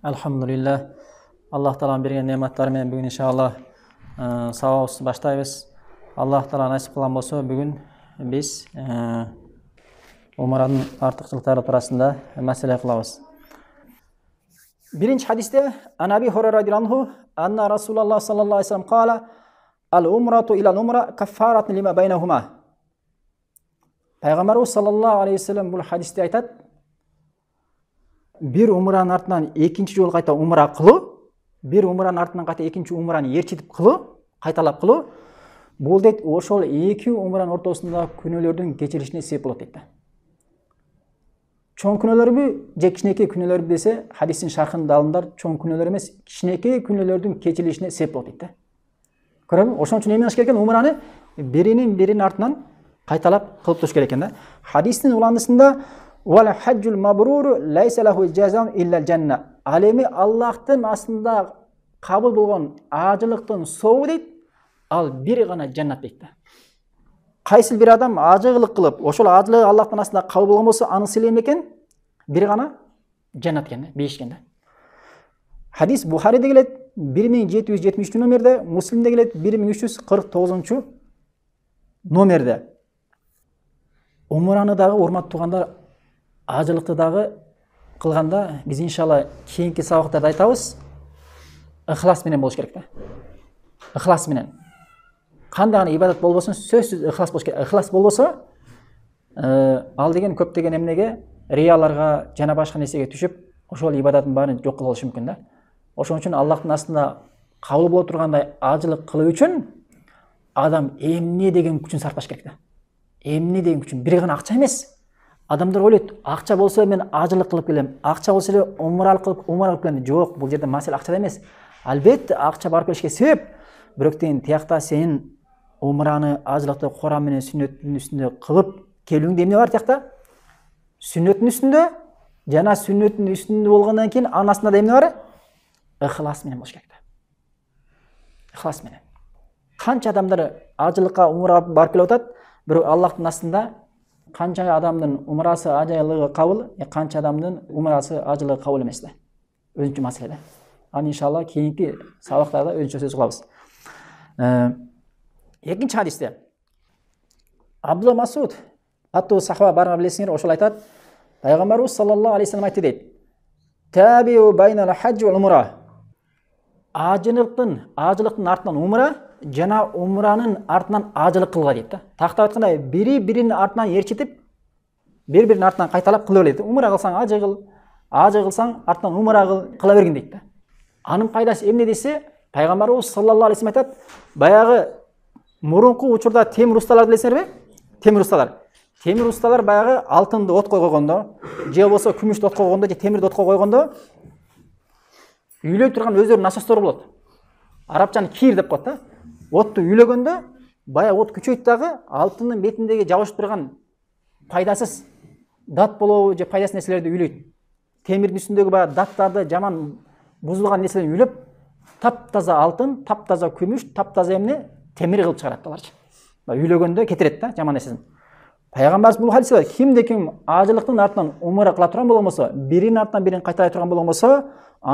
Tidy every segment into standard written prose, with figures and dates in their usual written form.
Alhamdulillah. Alloh taoloning bergan ne'matlari bilan bugun inshaalloh savobsiz boshlaymiz. Alloh taolo nasib qilgan bo'lsa, bugun biz umraning ortiqchiliklari to'g'risida masala qilamiz. Birinchi hadisda Abi Hurayra radhiyallohu anhu anna Rasululloh sallallohu alayhi vasallam qala al-umratu ila al-umra kaffaratun lima baynahuma. Payg'ambarimiz sallallohu alayhi vasallam bu hadisda aytadi, bir umraning ortidan ikkinchi yo'l qayta umra qilib, bir umraning ortidan qayta ikkinchi umrani erchitib qilib, qaytalab qilib, bo'ldi deydi, o'shol ikki umraning o'rtasida kunlarning kechirishine sebep bo'ladi deydi. Cho'ng kunlar bu, kichkineki kunlar desa, hadisin sharhini olimlar cho'ng kunlar emas, kichkineki kunlarning kechirishine sebep bo'ladi deydi. Ko'rami? O'shaning uchun nima qilish kerak ekan? Umrani birining ortidan qaytalab qilib turish kerak ekan. Hadisning ulandisida wal hajjul mabrur laysa lahu jazam illa al-janna. Alemi Allohdan aslında qabul bo'lgan ajiliqdan so'v deydi, al biri g'ana jannat deydi. Qaysi bir odam ajiqlik qilib, o'shol ajiliq Allohdan aslında qabul bo'lgan bo'lsa, uni silaymi ekan? Biri g'ana jannat ekan, deyishganda. Hadis Buxoriyda keladi 1773 nomerda, Muslimda keladi 1349 nomerda. Umrani dağı hurmat tuğanlar ajılıqты дағы qilganda biz inshaalloh keyingi saboqlarda aytamiz. Ixlos bilan bo'lish kerak da. Ixlos bilan. Qanday ibodat bo'lsin, so'zsiz ixlos bo'lish kerak. Ixlos bo'lmasa, aldigan ko'pdegan emnega, riyalarga, jana boshqa narsaga tushib, o'shol ibodatning barini yo'q qilib olishi mumkin da. O'shuning uchun Allohning aslida qabul bo'lib turganday ajiliq qilish uchun adam emni degan kuchini sarflash kerak da. Emni degan kuchini bir g'ana aqcha emas. Adamlar o'ylaydi, aqcha bo'lsa men ajiliq qilib kelem, aqcha bo'lsa umra qilib kelem. Yo'q, bu yerda masala aqchada emas. Albatta aqcha borib kelishga sebep, birokten tiyaqta sen umrani ajiliqda Qur'on bilan sunnatning ustida qilib kelung demne var tiyaqta. Sunnatning ustida, jana sunnatning ustida bo'lgandan keyin anasida demne var? Ixlos bilan bo'lish kerak. Ixlos bilan. Qancha odamlar ajiliqqa umra borib kelyotadi, bir Allohning aslida qancha adamning umrasi ajiliqi qabul, qancha adamning umrasi ajiliqi qabul emasda. O'zinchi masalada. Ana inshaalloh keyingi saboqlarda o'zincha so'z qilamiz. Ikkinchi hadisda Abdullah Mas'ud hatto sahaba barga bilesinglar, o'shol aytadi. Payg'ambarimiz sallallohu alayhi vasallam aytdi deydi. Tabiu baynal hajj wal umra. Ajiliqning ortidan umra, jana umraning ortidan ajiliq qilgan deydi. Taqta aytganda biri-birining ortidan erchitib, bir-birining ortidan qaytalab qilaveradi. Umra qilsang ajil qil, ajil qilsang ortidan umra qilavergin deydi. Aning foydasi emne desa, Payg'ambarimiz sallallohu alayhi vasallam aytadi, bayog'i murunqi uchurda temir ustalar bilasizlarmi? Temir ustalar bayog'i oltinni o't qo'yganda, je bo'lsa kumushni o't qo'yganda, je temirni o't qo'yganda uylab turgan o'zlari nasoslar bo'ladi. Arabchani kir deb qo'yadi. O'tni uylaganda baya o't kuchaytdagi oltinning betindagi javoshib turgan foydasiz dat bo'lov je foydasiz narsalarni uylaydi. Temirning ustundagi baya datlarni jamon buzilgan narsalarni uylab, tap-toza oltin, tap-toza kumush, tap-toza emni temir qilib chiqaradi ular. Va uylaganda ketiradi-da jamon narsasini. Payg'ambarimiz bu hadisda kimde-kim ajiliqning ortidan umra qila turgan bo'lmasa, birining ortidan birini qaytaray turgan bo'lmasa,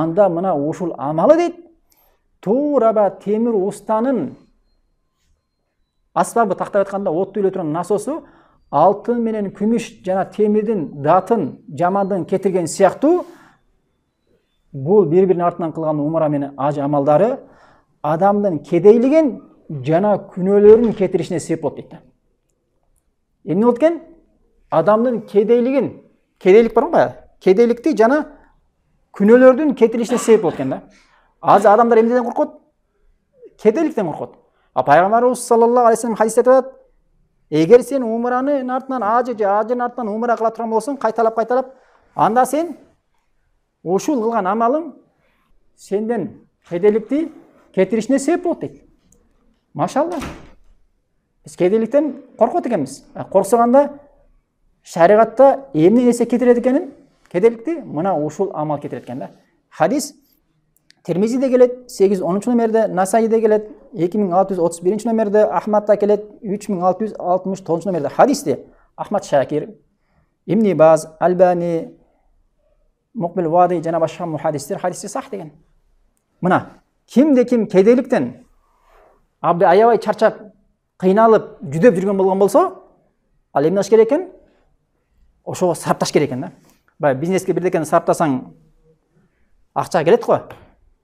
anda mana o'shul amali deydi. To'raba temir ustaning asbabı taqta aytganda o'tni uylab turgan nasosi oltin bilan kumush jana temirning datin jamandan ketirgan siyaqti bu bir-birinin ortidan qilgan umra bilan aj amaldari adamning kedeyligin jana kunölerini ketirishine sebep bo'ladi deydi. Endi o'tgan adamning kedeylik bormi? Kedeylikni jana kunölerning ketirishine sebep bo'lganda. Az adamlar emneden qo'rqadi? Kedeylikdan qo'rqadi. Payg'ambarimiz sallallohu alayhi vasallam hadisda aytadi, agar sen umrani ortidan ajning ortidan umra qila turgan bo'lsang, qaytalab, anda sen o'shul qilgan amaling sendan kedeylikni ketirishine sebep bo'ladi deydi. Maşallah. Biz kedeylikten qo'rqib ekanmiz. Qo'rqsaganda shariatda emni narsa ketiradi ekanin, kedeylikni mana o'shul amal ketiradi ekanda. Hadis Tirmizi'de geledi 813 numarada, Nasai'de geledi 2631 numarada, Ahmad'da geledi 3669 numarada. Hadiste Ahmad Şakir, İbn Baz, Albani, Muqbil Вади жана башка мухаддистер хадисте сах деген. Мына кимде ким кедейликтен абды аябай чарчап, кыйналып, жүдөп жүргөн болгон болсо, ал эмне кылыш керек экен? Ошого сарпташ керек экен да. Баягы бизнеске бирдекени сарптасаң акча келет го.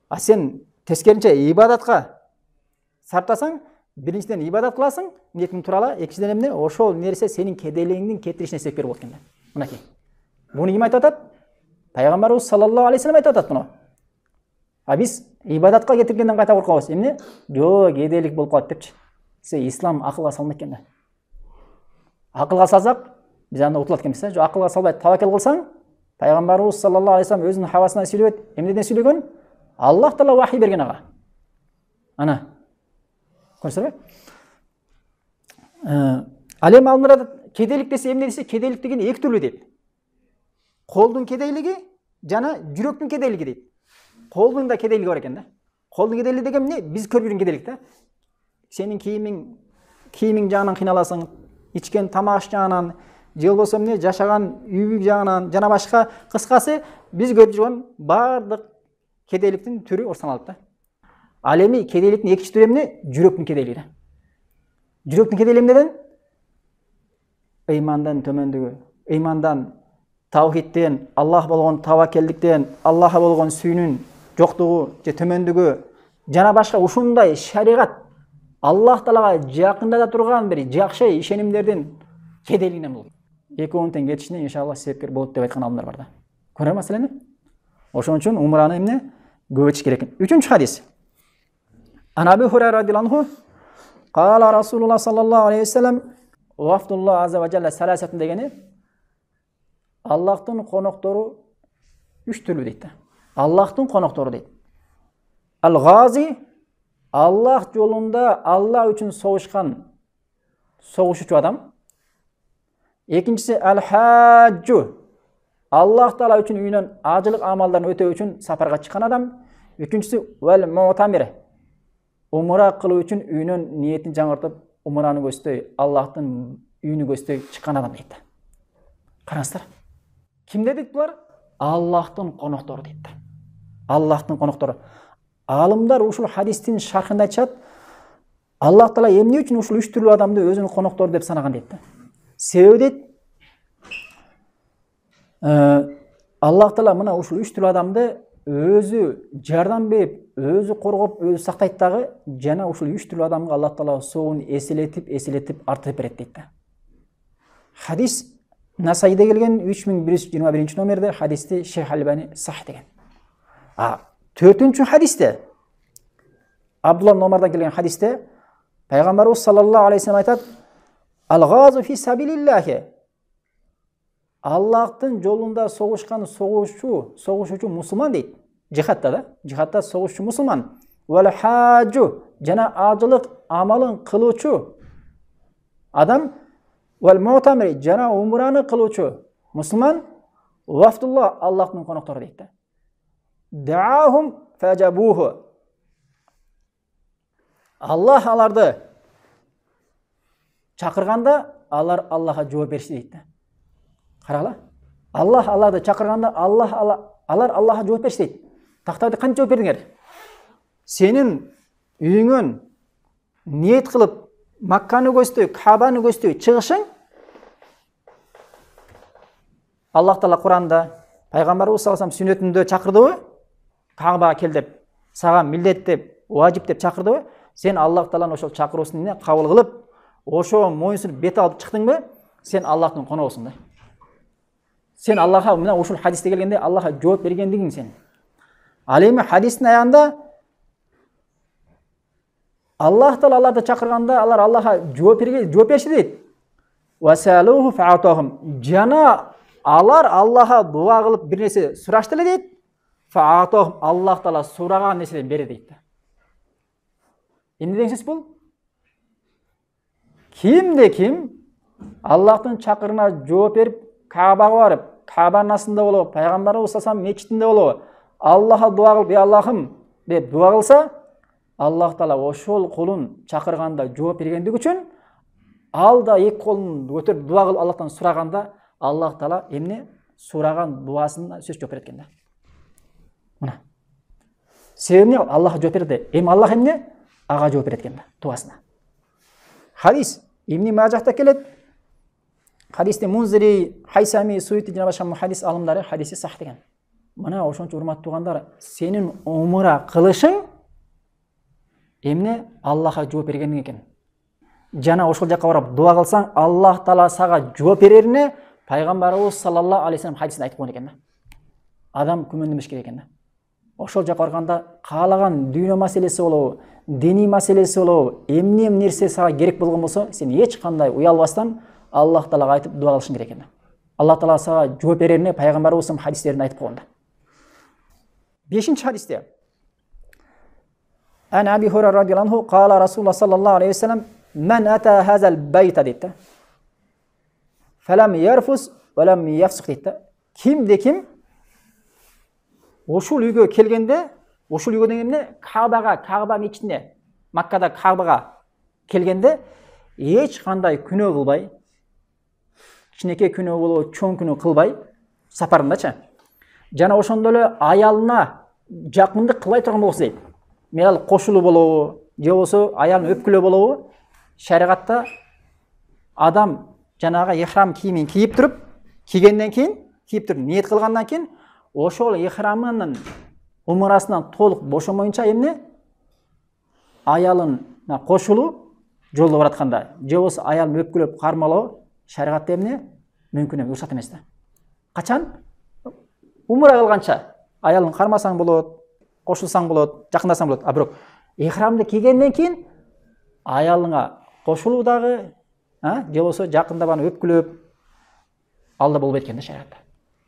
А сен тескеринче ибадатка сарптасаң, биринчиден ибадат кыласың, ниетиң туралы, экинчиден эмне? Ошол нерсе сенин кедейлигиңдин кетиришине себеп берип болот экен да. Мынакей. Буну ким айтып атат? Пайгамбарыбыз саллаллаху алейхи вассалам айтып атат буну. А биз ибадатка кетиргенден кайта коркобуз. Эмне? Жок, кедейлик болуп калат депчи. Ислам акылга салмайт экен да. Акылга салсак, биз анда утулат экенбиз да. Жок, акылга салбай таваккел кылсаң, Пайгамбарыбыз саллаллаху алейхи вассалам өзүнүн хавасына сүйлөйт. Эмнеден сүйлөгөн? Аллах таала вахий берген ага. Ана. Көрсөңөр? Ал эми алдында кедейлик десе эмне десе, кедейлик деген эки түрлүү дейт. Колдун кедейлиги жана жүрөктүн кедейлиги дейт. Колдун да кедейлиги бар экен да. Колдун кедейлиги деген эмне? Биз көрүп жүргөн кедейлик да. Сенин кийимиң жагынан кыйналасың, ичкен тамак жагынан, же болбосо эмне жашаган үй жагынан жана башка, кыскасы биз көрүп жүргөн бардык кедейликтин түрү саналат да. Ал эми кедейликтин экинчи түрү эмне? Жүрөктүн кедейлиги да. Жүрөктүн кедейлиги эмнеден? Ыймандан төмөндүгү, ыймандан, тавхидтен, Аллах болгон таваккелдиктен, Аллахка болгон сүйүүнүн жоктугу же төмөндүгү жана башка ушундай шариат Аллах таалага жакындата турган бир жакшы ишенимдердин кедейлигинен болот. Экөөнүн тең кетишине иншалла себепкер болот деп айткан адамдар бар да. Көрөм маселени? Ошон үчүн умраны эмне? Көп этиш керек экен. Үчүнчү хадис. Ан Абу Хурайра радияллаху анху Кала Расулуллах саллаллаху алейхи вассалам Вафдуллах азза ва жалла саласатын дегени Аллахтын коноктору үч түрлүү дейт да. Аллахтын коноктору дейт. Ал-Гази Аллах жолунда Аллах үчүн согушучу адам. Экинчиси ал-Хаджу Аллах таала үчүн үйүнөн ажылык амалдарын өтөө үчүн сапарга чыккан адам. Үчүнчүсү вал-Муътамир умра кылуу үчүн үйүнөн ниетин жаңыртып, умраны көздөй, Аллахтын үйүнү көздөй чыккан адам дейт. Караңыздар. Кимдер дейт булар? Аллахтын коноктору дейт. Аллахтын коноктору. Алымдар ушул хадистин шархында айтышат, Аллах таала эмне үчүн ушул үч түрлүү адамды өзүнүн коноктору деп санаган дейт. Себеби дейт, Аллах таала мына ушул үч түрлүү адамды өзү жардам берип, өзү коргоп, өзү сактайт дагы, жана ушул үч түрлүү адамга Аллах таала соогун эселетип артып берет дейт. Хадис Насайда келген 3121 номерде хадисти Шейх Албани сах деген. Төртүнчү хадисте Абдулла номерден келген хадисте Пайгамбарыбыз саллаллаху алейхи вассалам айтат: "Ал-газу фи сабилиллахи" Аллахтын жолунда согушкан согушучу мусулман дейт. Жихадта да, жихадта согушчу мусулман. Вал хаджу жана ажылык амалын кылуучу адам. Вал муътамир жана умраны кылуучу мусулман. Вафдулла Аллахтын коноктору дейт. Даахум фажабуху Аллах аларды чакырганда алар Аллахка жооп беришти дейт. Карагыла. Аллах аларды чакырганда алар Аллахка жооп беришти дейт. Тактайды канча жооп бердиңер? Сенин үйүңөн ниет кылып Макканы көздөй, Кабаны көздөй чыгышың Аллах таала Куранда, Пайгамбарыбыз саллаллаху алейхи вассалам сүннөтүндө чакырдыбы? Кабага кел деп, сага милдет деп, важип деп чакырдыбы? Сен Аллах тааланын ошол чакыруусун кабыл кылып, ошо моюнсунуп бет алып чыктыңбы? Сен Аллахтын коногусуң да. Сен Аллахка мына ушул хадисте келгенде Аллахка жооп бергендигиң сен. Ал эми хадистин аягында Аллах таала аларды чакырганда алар Аллахка жооп беришти дейт. Васалуху фаатахум жана алар Аллахка дуа кылып бир нерсе сурашты эле дейт. Фаатахум Аллах таала сураган нерседен берет дейт. Эмне деген сөз бул? Кимде ким Аллахтын чакырына жооп берип, Кабага барып, Кабанын астында болобу, Пайгамбарыбыз саллаллаху алейхи вассалам мечитинде болобу, Аллахка дуа кылып, "Ey Аллахым" деп дуа кылса, Аллах таала ошол кулун чакырганда жооп бергендиги үчүн ал да эки колун көтөрүп дуа кылып Аллахтан сураганда Аллах таала эмне? сураган дуасына сөз жооп берет экен да. Мына. Себеби эмне? Аллах жооп берди. Эми Аллах эмне? Ага жооп берет экен да дуасына. Хадис Ибн Мажахта келет. Хадисте Мунзири, Хайсами, Суйти жана башка мухаддис алымдары хадисти сах деген. Мына ошончо урматтуу туугандар, сенин умура кылышың эмне? Аллахка жооп бергениң экен. Жана ошол жакка барып дуа кылсаң, Аллах Таала сага жооп берерине пайгамбарыбыз саллаллаху алейхи вассалам хадисинде айтып койгон экен да. Адам күмөндөнбөш керек экен да. Ошол жакка барганда каалаган дүйнө маселеси болобу, диний маселеси болобу, эмне нерсе сага керек болгон болсо, сен эч кандай уялбастан Аллах Таалага айтып дуа кылышың керек экен. Аллах Таала сага жооп берерине пайгамбарыбыз хадистеринде айтып койгон да. 5-чи хадисте Ан Аби Хурайра радияллаху анху кала Расулуллах саллаллаху алейхи вассалам мен ата хазал байта дейт. Фалам ярфус валам яфсук дейт. Кимде ким ошол үйгө келгенде, ошол үйгө дегенде Каба мечитине, Маккада Кабага келгенде эч кандай күнөө кылбай, кичинекей күнөө болобу, чоң күнөө кылбай, сапарындачы. Жана ошондо эле аялына жакындык кылбай турган болсо дейт. Мел кошулуу болобу, же болсо аялын өпкүлөө болобу, шариатта адам жанагы ихрам кийимин кийип туруп, кийгенден кийин, ниет кылгандан кийин ошол ихрамынын умурасынан толук бошомоюнча эмне? Аялына кошулуу жолдо баратканда, же болсо аялын өпкүлөп кармалоо шариатта эмне? Мүмкүн эмес, уруксат эмес да. Качан? Умура кылганча аялын кармасаң болот, кошулсаң болот, жакындасаң болот. А бирок ихрамды кийгенден кийин аялыңа кошулуу дагы, же болсо жакындабаны өпкүлөп алда болбойт экен да шариатта.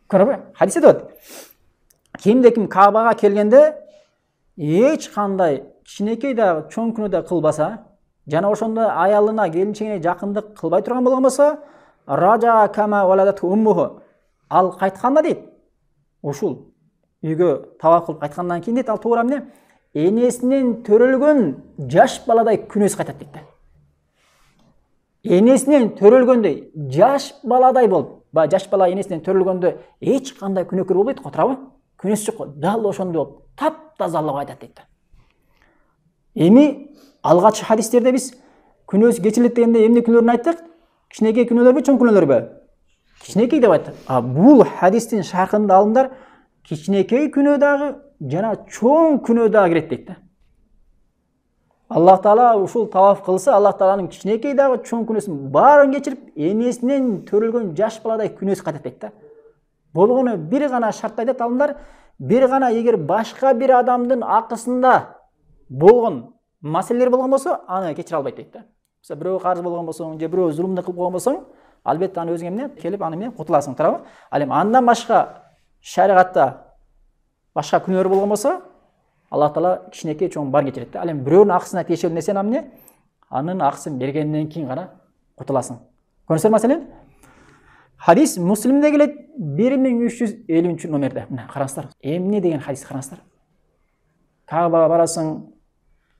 Көрөбү? Хадисте дейт. Кимде ким Кабага келгенде эч кандай кичинекей да чоң күнөө да кылбаса, жана ошондо аялына, келинчегине жакындык кылбай турган болгон болсо, ража кама валадат уммуху. Ал кайтканда дейт, ушул үйгө таваф кылып кайткандан кийин дейт, ал туура эмне? Энесинен төрөлгөн жаш баладай күнөөсү кайтат дейт. Энесинен төрөлгөндөй жаш баладай болуп, жаш бала энесинен төрөлгөндө эч кандай күнөөкөр болбойт го, туурабы? Күнөөсү жок, дал ошондой болуп, таптаза Аллага айтат дейт. Эми алгачкы хадистерде биз күнөөсү кечирилет дегенде эмне күнөөлөрүн айттык? Кичинекей күнөөлөрбү, чоң күнөөлөрбү? Кичинекей деп айттык. А бул хадистин шархында алымдар кичинекей күнөө дагы жана чоң күнөө дагы кирет дейт. Аллах Таала ушул таваф кылса, Аллах Тааланын кичинекей дагы чоң күнөөсүн баарын кечирип, энесинен төрөлгөн жаш баладай күнөөсү кайтат дейт. Болгону бир гана шарт айтат алымдар, бир гана эгер башка бир адамдын акысында болгон маселелер болгон болсо, аны кечире албайт дейт. Мисалы бирөө карыз болгон болсоң, же бирөө зулумдук кылып койгон болсоң, албетте аны өзүң эмне келип аны менен кутуласың, туурабы? Ал эми андан башка шариатта башка күнөөлөр болгон болсо, Аллах Таала кичинекей чоң бар кечирет. Ал эми бирөөнүн акысына тиешелүү нерсени эмне? Анын акысын бергенден кийин гана кутуласың. Көрүңүздөр маселени? Хадис Муслимде келет 1350 номерде. Мына караңыздар. Эмне деген хадис караңыздар. Кабага барасың,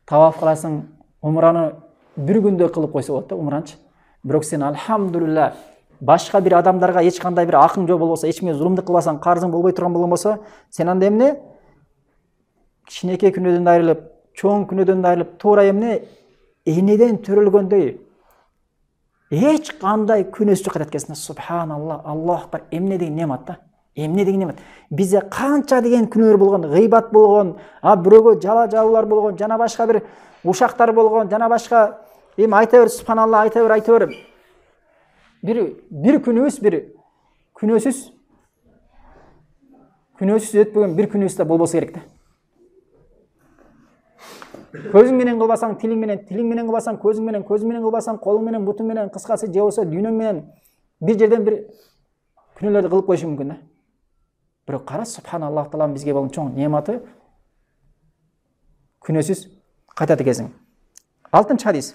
таваф кыласың, умраны бир күндө кылып койсо болот да, умранчы. Бирок сен алхамдулилла башка бир адамдарга эч кандай бир акың жок болбосо, эч кимге зулумдук кылбасаң, карызың болбой турган болгон болсо, сен анда эмне? Кичинекей күнөөдөн да айрылып, чоң күнөөдөн да айрылып, туура эмне? Энеден төрөлгөндөй эч кандай күнөөсү жок кайтат экенсиң. Субханалла, Аллах акбар. Эмне деген немат да? Эмне деген немат? Бизде канча деген күнөөлөр болгон, гыйбат болгон, бирөөгө жала жабуулар болгон, жана башка бир ушактар болгон, жана башка эми айта бер, субханалла, айта бер. Бир күнөөбүз, бир күнөөсүз өтпөгөн бир күнөөбүз да болбосо керек да. Көзүң менен кылбасаң, тилиң менен кылбасаң, көзүң менен кылбасаң, колуң менен, бутуң менен, кыскасы же болсо дүйнөң менен бир жерден бир күнөөлөрдү кылып коюшуң мүмкүн да. Бирок кара, субханаллах, Таалам бизге болгон чоң нематы күнөөсүз кайтат экенсиң. 6-чы хадис.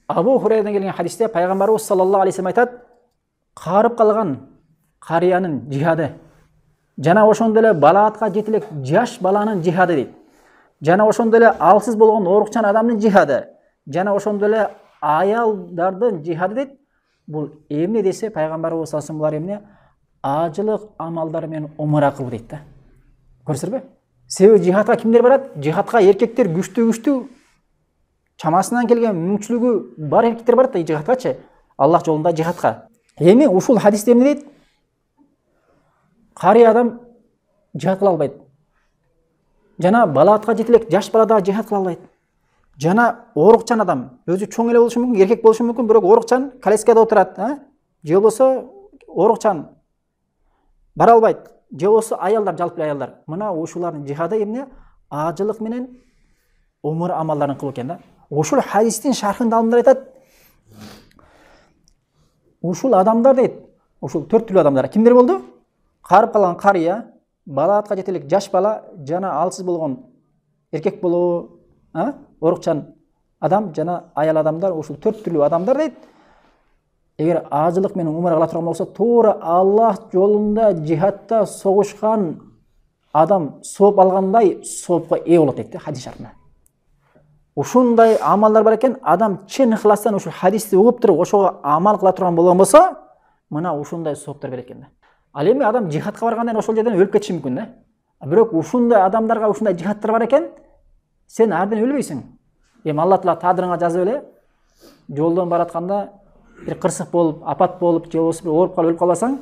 Абу Хурайрадан келген хадисте пайгамбарыбыз саллаллаху алейхи вассалам айтат: карып калган карыянын жихады, жана ошондой эле балаатка жете элек жаш баланын жихады дейт. Жана ошондой эле алсыз болгон оорукчан адамдын жихады, жана ошондой эле аялдардын жихады дейт. Бул эмне десе пайгамбарыбыз саллаллаху алейхи вассалам булар эмне? ажылык амалдары менен умра кыл дейт да. Көрсөрбү? Себеби жихадка кимдер барат? Жихадка эркектер күчтүү чамасынан келген мүмкүнчүлүгү бар эркектер барат да жихадкачы. Аллах жолунда жихадка. Эми ушул хадисте эмне дейт? Карый адам жихад кыла албайт. Жана балаатка жете элек жаш бала да жихад кыла албайт. Жана оорукчан адам, өзү чоң эле болушу мүмкүн, эркек болушу мүмкүн, бирок оорукчан колескада отурат, же болбосо оорукчан бара албайт, же болбосо аялдар, жалпы аялдар. Мына ушулардын жихады эмне? Ажылык менен умур амалдарын кылуу экен да. Ушул хадистин шархында алымдар айтат. Ушул адамдар дейт, ушул 4 түрлүү адамдар кимдер болду? Карып калган карыя, балаатка жете элек жаш бала, жана алсыз болгон эркек болобу, оорукчан адам жана аял адамдар, ушул 4 түрлүү адамдар дейт. Эгер ажылык менен умра кыла турган болсо, туура Аллах жолунда жихадта согушкан адам сооп алгандай соопко ээ болот дейт хадис шартында. Ушундай амалдар бар экен, адам чын ыхластан ушул хадисти угуп туруп, ошого амал кыла турган болгон болсо, мына ушундай сооптор берет экен да. Ал эми адам жихадка баргандан ошол жерден өлүп кетиши мүмкүн да. Бирок ушундай адамдарга ушундай жихадтар бар экен, сен арден өлбөйсүң. Эми Алла Таала тадырыңа жазып эле, жолдон баратканда bir кырсык болуп, апат болуп, же болбосо бир ооруп калып өлүп калбасаң,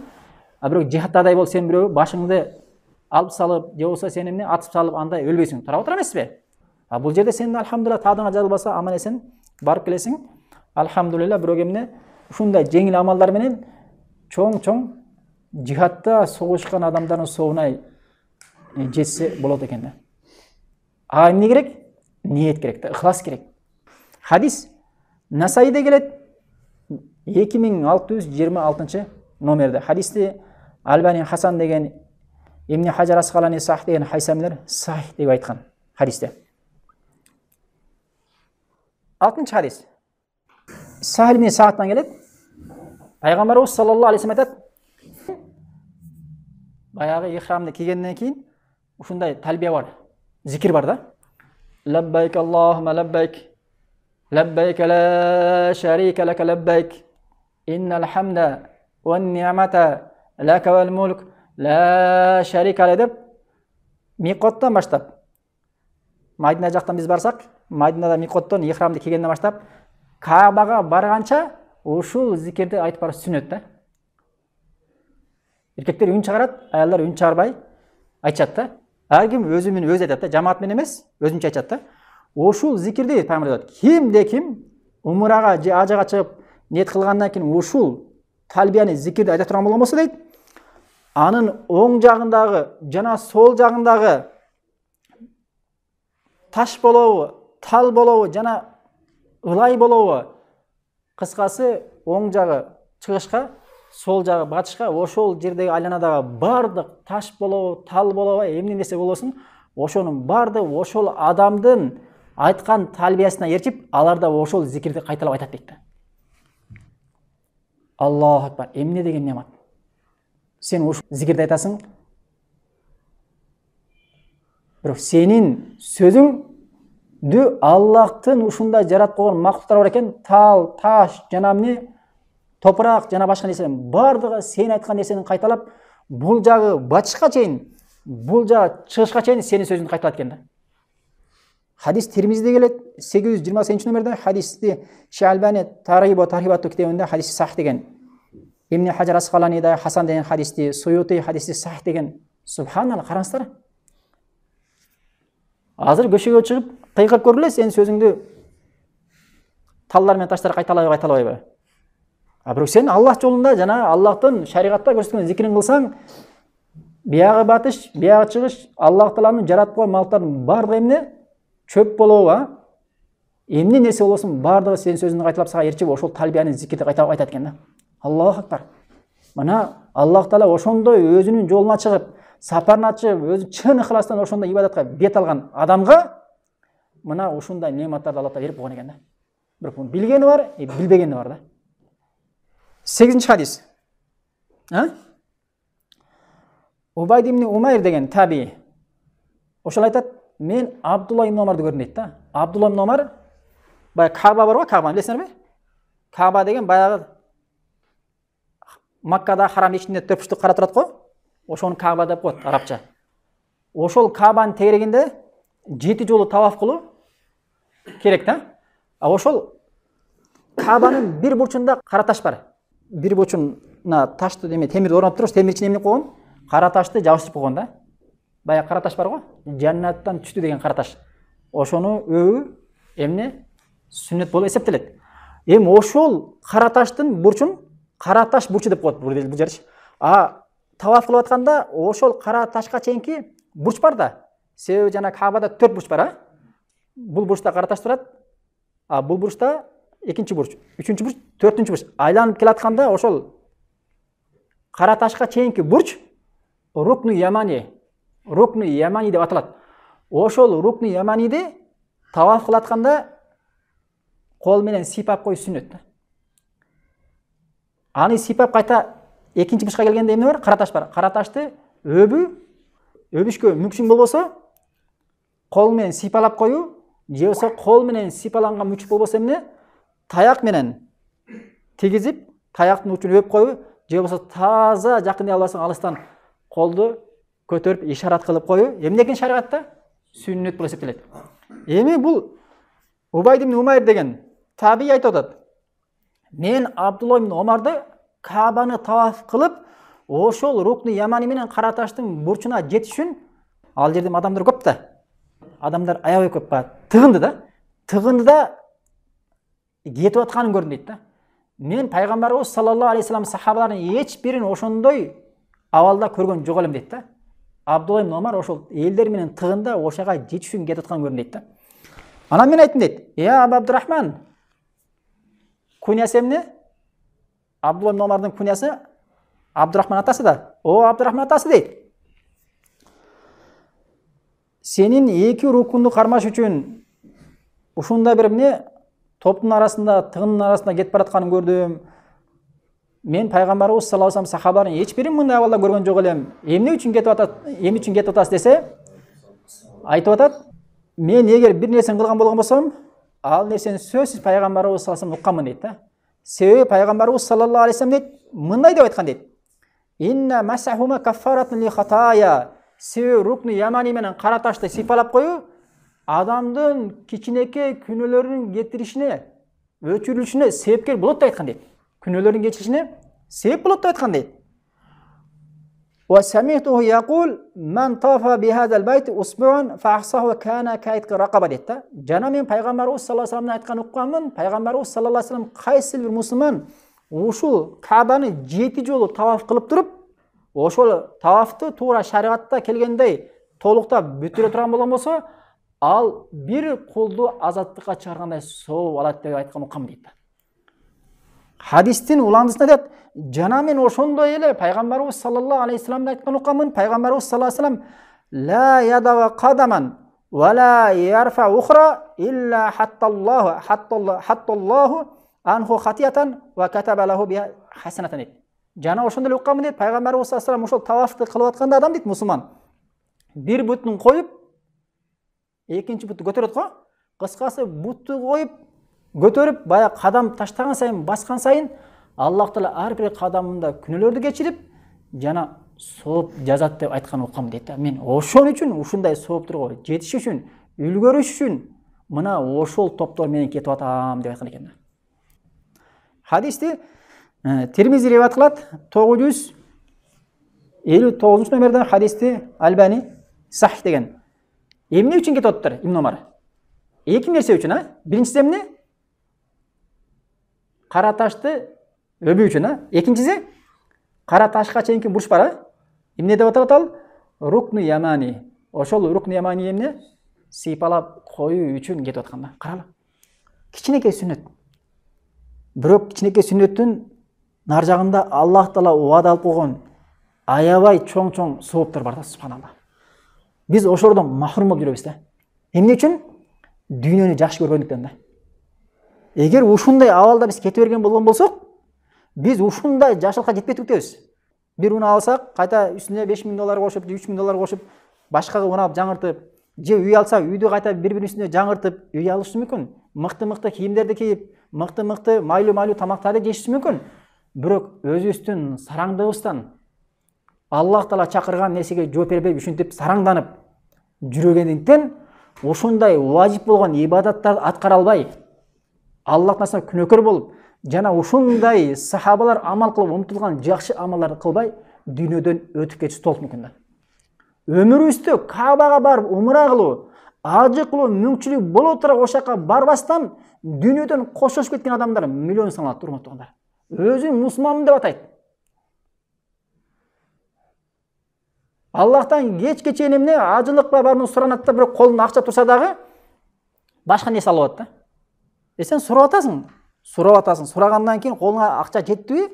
бирок жихаддадай болуп сен бирөө башыңды алып салып, же болбосо сени эмне атып салып, андай өлбөйсүң. Тарап отура эмеспи? Бул жерде сен алхамдулилла тадырыңа жазылбаса, аман эсен барып келесиң. Алхамдулилла, бирок эмне ушундай жеңил амалдар менен чоң жихадта согушкан адамдардын сообуна жетсе болот экен да. Эмне керек? Ниет керек да, ыхлас керек. Хадис Насаиде келет 2626 номерде. Хадисти Албани Хасан деген, Ибн Хаджар Асқалани сахих деген хайсамилер сахих деп айткан хадисте. 6-нчы хадис. Сахил ибн Саадтан келет. Пайгамбарыбыз саллаллаху алейхи вассалам айтат: баягы ихрамды кийгенден кийин ушундай талбия бар, зикир бар да. Лаббайк Аллахумма лаббайк, лаббайк ла шарика лака лаббайк, иннал хамда ван ни'мата лака вал мулк ла шарика ла деп миқоттан баштап, Майдина жактан биз барсак, Майдинада миқоттон ихрамды кийгенден баштап Каабага барганча ушул зикирди айтып баруу сүннөт да. Эркектер үн чыгарат, аялдар үн чыгарбай айтышат да. Ар ким өзү менен өзү айтат да, жамаат менен эмес, өзүнчө айтат да. Ушул зикирди пайгамбар айтат. Кимде ким умрага же ажыга чыгып ниет кылгандан кийин ушул талбияны зикирди айта турган болгон болсо дейт, анын оң жагындагы жана сол жагындагы таш болобу, тал болобу жана ылай болобу, кыскасы оң жагы чыгышка, сол жагы батышка, ошол жердеги айланадагы бардык таш болобу, тал болобу, эмне нерсе болбосун, ошонун бардыгы ошол адамдын айткан талбиясына ээрчип, алар да ошол зикирди кайталап айтат дейт. Аллаху акбар, эмне деген немат. Сен ошол зикирди айтасың, бирок сенин сөзүңдү Аллахтын ушундай жаратып койгон мактуктар бар экен, тал, таш, жана эмне, топурак жана башка нерселер бардыгы сен айткан нерсени кайталап, бул жагы батышка чейин, бул жагы чыгышка чейин сенин сөзүңдү кайталат экен да. Хадис Тирмизиде келет, 828 номерде. Хадисти Шалбани Тархибатту китебинде хадис сахих деген. Ибн Хаджар Асқаланида Хасан деген хадисти, Суюти хадисти сахих деген. Субханалла, караңыздар. Азыр көшөгө чыгып, кыйкырып көргүлө, сен сөзүңдү таллар менен таштар кайталабайбы? Бирок сен Аллах жолунда жана Аллахтын шариатта көрсөткөн зикирин кылсаң, биягы батыш, биягы чыгыш, Аллах Тааланын жаратып койгон малыктардын бардыгы эмне? Чөп болобу, эмне нерсе болбосун бардыгы сен сөзүңдү кайталап сага ээрчип, ошол талбияны зикирди кайталап айтат экен да. Аллаху акбар. Мына Аллах Таала ошондой өзүнүн жолуна чыгып, сапарына чыгып, өзү чын ыхластан ошондой ибадатка бет алган адамга мына ушундай нематтарды Алла Таала берип койгон экен да. Бирок муну билгени бар, билбегени бар да. 8-нчы хадис. Убайд ибн Умайр деген таби. Ошол айтат, мен Абдулла ибн Омарды көрдүм дейт да. Абдулла ибн Омар, баягы Кааба бар го, Кааба билесиңерби? Кааба деген баягы Маккада харам мешітінде 4 бурчтук кара турат го. Ошону Кааба деп коет арабча. Ошол Каабаны тегерегенде 7 жолу таваф кылуу керек да. А ошол Каабанын бир бурчунда кара таш бар. Бир бурчуна ташты деме темирди орнотуп туруш, темир ичине эмне койгон? Кара ташты жабыштырып койгон да. Бая кара таш бар го, жаннаттан түштү деген кара таш. Ошону өбү эмне сүннет болуп эсептелет. Эми ошол кара таштын бурчун кара таш бурчу деп коет бул жерчи. А таваф кылып атканда ошол кара ташка чейинки бурч бар да. Себеби жана Каабада 4 бурч бар, а? Бул бурчта кара таш турат. А бул бурчта экинчи бурч, үчүнчү бурч, төртүнчү бурч айланып келатканда ошол кара ташка чейинки бурч Рукну Ямани деп аталат. Ошол Рукну Яманиди таваф кылатканда кол менен сыйпап коюш сүннөт. Аны сыйпап кайта экинчи бурчка келгенде эмне бар? Кара таш бар. Кара ташты өбүшкө мүмкүн болбосо кол менен сыйпалап коюу, же болбосо кол менен сыйпаланган мүчүк болбосо эмне? Таяк менен тигизип, таяктын учун өп коюу, же болбосо таза жакындай албасаң алыстан колду көтөрүп ишарат кылып коюу. Эмне экен шариатта? Сүннөт болуп эсептелет. Эми бул Убайд ибн Умайр деген таби айтып атат. Мен Абдулла ибн Омарды Каабаны таваф кылып, ошол Рукну Ямани менен кара таштын бурчуна жетиш үчүн ал жерде адамдар көп да. Адамдар аябай көп ба. Тыгынды да кетип атканын көрдүм дейт да. Мен пайгамбарыбыз саллаллаху алейхи вассалам сахабалардын эч бирин ошондой абалда көргөн жок элем дейт да. Абдулла ибн Омар ошол элдер менен тыгында ошага жетиш үчүн кетип атканын көрдүм дейт да. Анан мен айттым дейт. Аба Абдурахман. Куньясы эмне? Абдулла ибн Омардын куньясы Абдурахман атасы да. О, Абдурахман атасы дейт. Сенин эки рукунду кармаш үчүн ушундай бир эмне топтун арасында, тыгындын арасында кетип баратканын көрдүм. Мен пайгамбарыбыз саллаллаху алейхи вассалам сахабалардын эч бирин мындай абалда көргөн жок элем. Эмне үчүн кетип атасыз десе, айтып атат. Мен эгер бир нерсени кылган болгон болсом, ал нерсени сөзсүз пайгамбарыбыз саллаллаху алейхи вассалам укканмын дейт да. Себеби пайгамбарыбыз саллаллаху алейхи вассалам дейт, мындай деп айткан дейт. Инна масахума каффаратун ли хатая. Себеби Рукну Ямани менен кара ташты сыйпалап коюу адамдын кичинекей күнөөлөрүнүн кетиришине, өчүрүлүшүнө себепкер болот деп айткан дейт. Күнөөлөрдүн кечиришине себеп болот деп айткан дейт. Wa sami'tuhu yaqul man tafa bi hadha al-bayt usbu'an fa ahsahu kana ka'itq raqaba дейт да. Жана мен пайгамбарыбыз саллаллаху алейхи вассаламдын айтканын укканмын. Пайгамбарыбыз саллаллаху алейхи вассалам кайсы бир мусулман ушул Каабаны 7 жолу таваф кылып туруп, ошол тавафты туура шариатта келгендей толуктап бүтүрө турган болгон болсо, ал бир кулду азаттыкка чыгаргандай соо алат деп айтканын укканмын дейт да. Хадистин уландысында дейт, жана мен ошондой эле пайгамбарыбыз саллаллаху алейхи вассаламды айтканын укканмын. Пайгамбарыбыз саллаллаху алейхи вассалам ла ядава кадаман ва ла ярфа ухра илля хатталлаху анху хатиятан ва катаба лаху би хасанатан дейт. Жана ошондой эле укканмын дейт. Пайгамбарыбыз саллаллаху алейхи вассалам ошол тавафты кылып атканда адам дейт, мусулман бир бутун коюп, экинчи бутты көтөрөт го. Кыскасы бутту коюп, көтөрүп, бая кадам таштаган сайын, баскан сайын Аллах Таала ар бир кадамында күнөөлөрдү кечирип, жана сооп жазат деп айтканын уккам дейт да. Мен ошон үчүн ушундай соопторго жетиш үчүн, үлгөрүш үчүн мына ошол топтор менен кетип атам деп айткан экен. Хадисти Тирмизи риваят кылат, 959 номерден хадисти Албани сахих деген. Эмне үчүн кетип атыптыр Ибн Омар? Эки нерсе үчүн, а? Биринчиси эмне? Кара ташты өбүү үчүн, а? Экинчиси кара ташка чейинки бурч бар, а? Эмне деп аталат ал? Рукну Ямани. Ошол Рукну Ямани эмне? Сыйпалап коюу үчүн кетип атканда. Каралы. Кичинекей сүннөт. Бирок кичинекей сүннөттүн нар жагында Аллах Таала убада алып койгон аябай чоң-чоң сооптор бар да, субханалла. Биз ошордон махрум болуп жүрөбүз да. Эмне үчүн? Дүйнөнү жакшы көргөндүктөн да. Эгер ушундай абалда биз кете берген болгон болсок, биз ушундай жашылыкка жетпей түктөбүз. Бир уна алсак, кайта үстүнө $5000 кошуп, $3000 кошуп, башкага уна алып жаңыртып, же үй алсак, үйдү кайта бири-биринин үстүнө жаңыртып, үй алышы мүмкүн. Мыкты-мыкты кийимдерди кийип, мыкты-мыкты майлуу-майлуу тамактарды жешиши мүмкүн. бирок өзүбүздүн сараңдыгыбыздан Аллах Таала чакырган нерсеге жооп бербей ушинтип сараңданып жүргөндүктөн ошондой важип болгон ибадаттарды аткара албай, Аллах Тааласына күнөөкөр болуп, жана ушундай сахабалар амал кылып умтулган жакшы амалдарды кылбай дүйнөдөн өтүп кетиши толук мүмкүн да. Өмүрүбүздө Каабага барып умра кылуу, ажы кылуу мүмкүнчүлүк боло тура ошол жака барбастан дүйнөдөн коштошуп кеткен адамдар миллион саналат, урматтуугандар. Өзүн мусулманмын деп атайт. Аллахтан кечке чейин эмне ажылыкпа бармын суранат да, бирок колунда акча турса дагы башка нерсе алып алат да. Сен сурап атасың, сурагандан кийин колуңа акча жетпейби?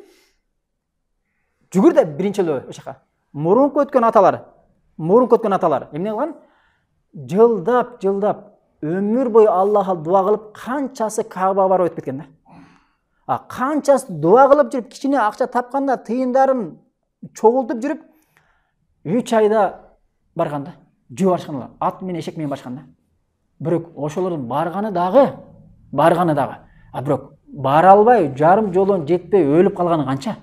Жүгүр да биринчи эле ошол жака. Мурунку өткөн аталар эмне кылган? Жылдап өмүр бою Аллахка дуа кылып, канчасы Каабага барып өтүп кеткен да. Канчасы дуа кылып жүрүп, кичине акча тапканда тыйындарын чогултуп жүрүп, 3 айда барган да. Жөө башкандар, ат менен эшек менен башкан да. Бирок ошолордун барганы дагы, бирок бара албай, жарым жолдон жетпей өлүп калганы канча?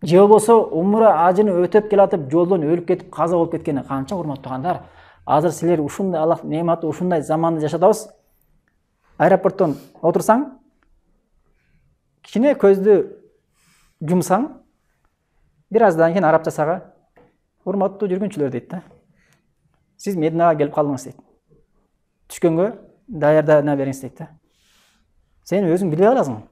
Же болбосо умра ажыны өтөп келатып, жолдон өлүп кетип, каза болуп кеткени канча, урматтуугандар? Азыр силер ушундай Аллах неаматы, ушундай заманда жашадабыз. Аэропорттон отурсаң, кичине көздү жумсаң, бир аздан кийин арабчасага урматтуу жүргүнчүлөр дейт да. Сиз Мединага келип калдыңыз дейт. Түшкөнгө даярдана бериңиз дейт да. Сен өзүң билбей каласың.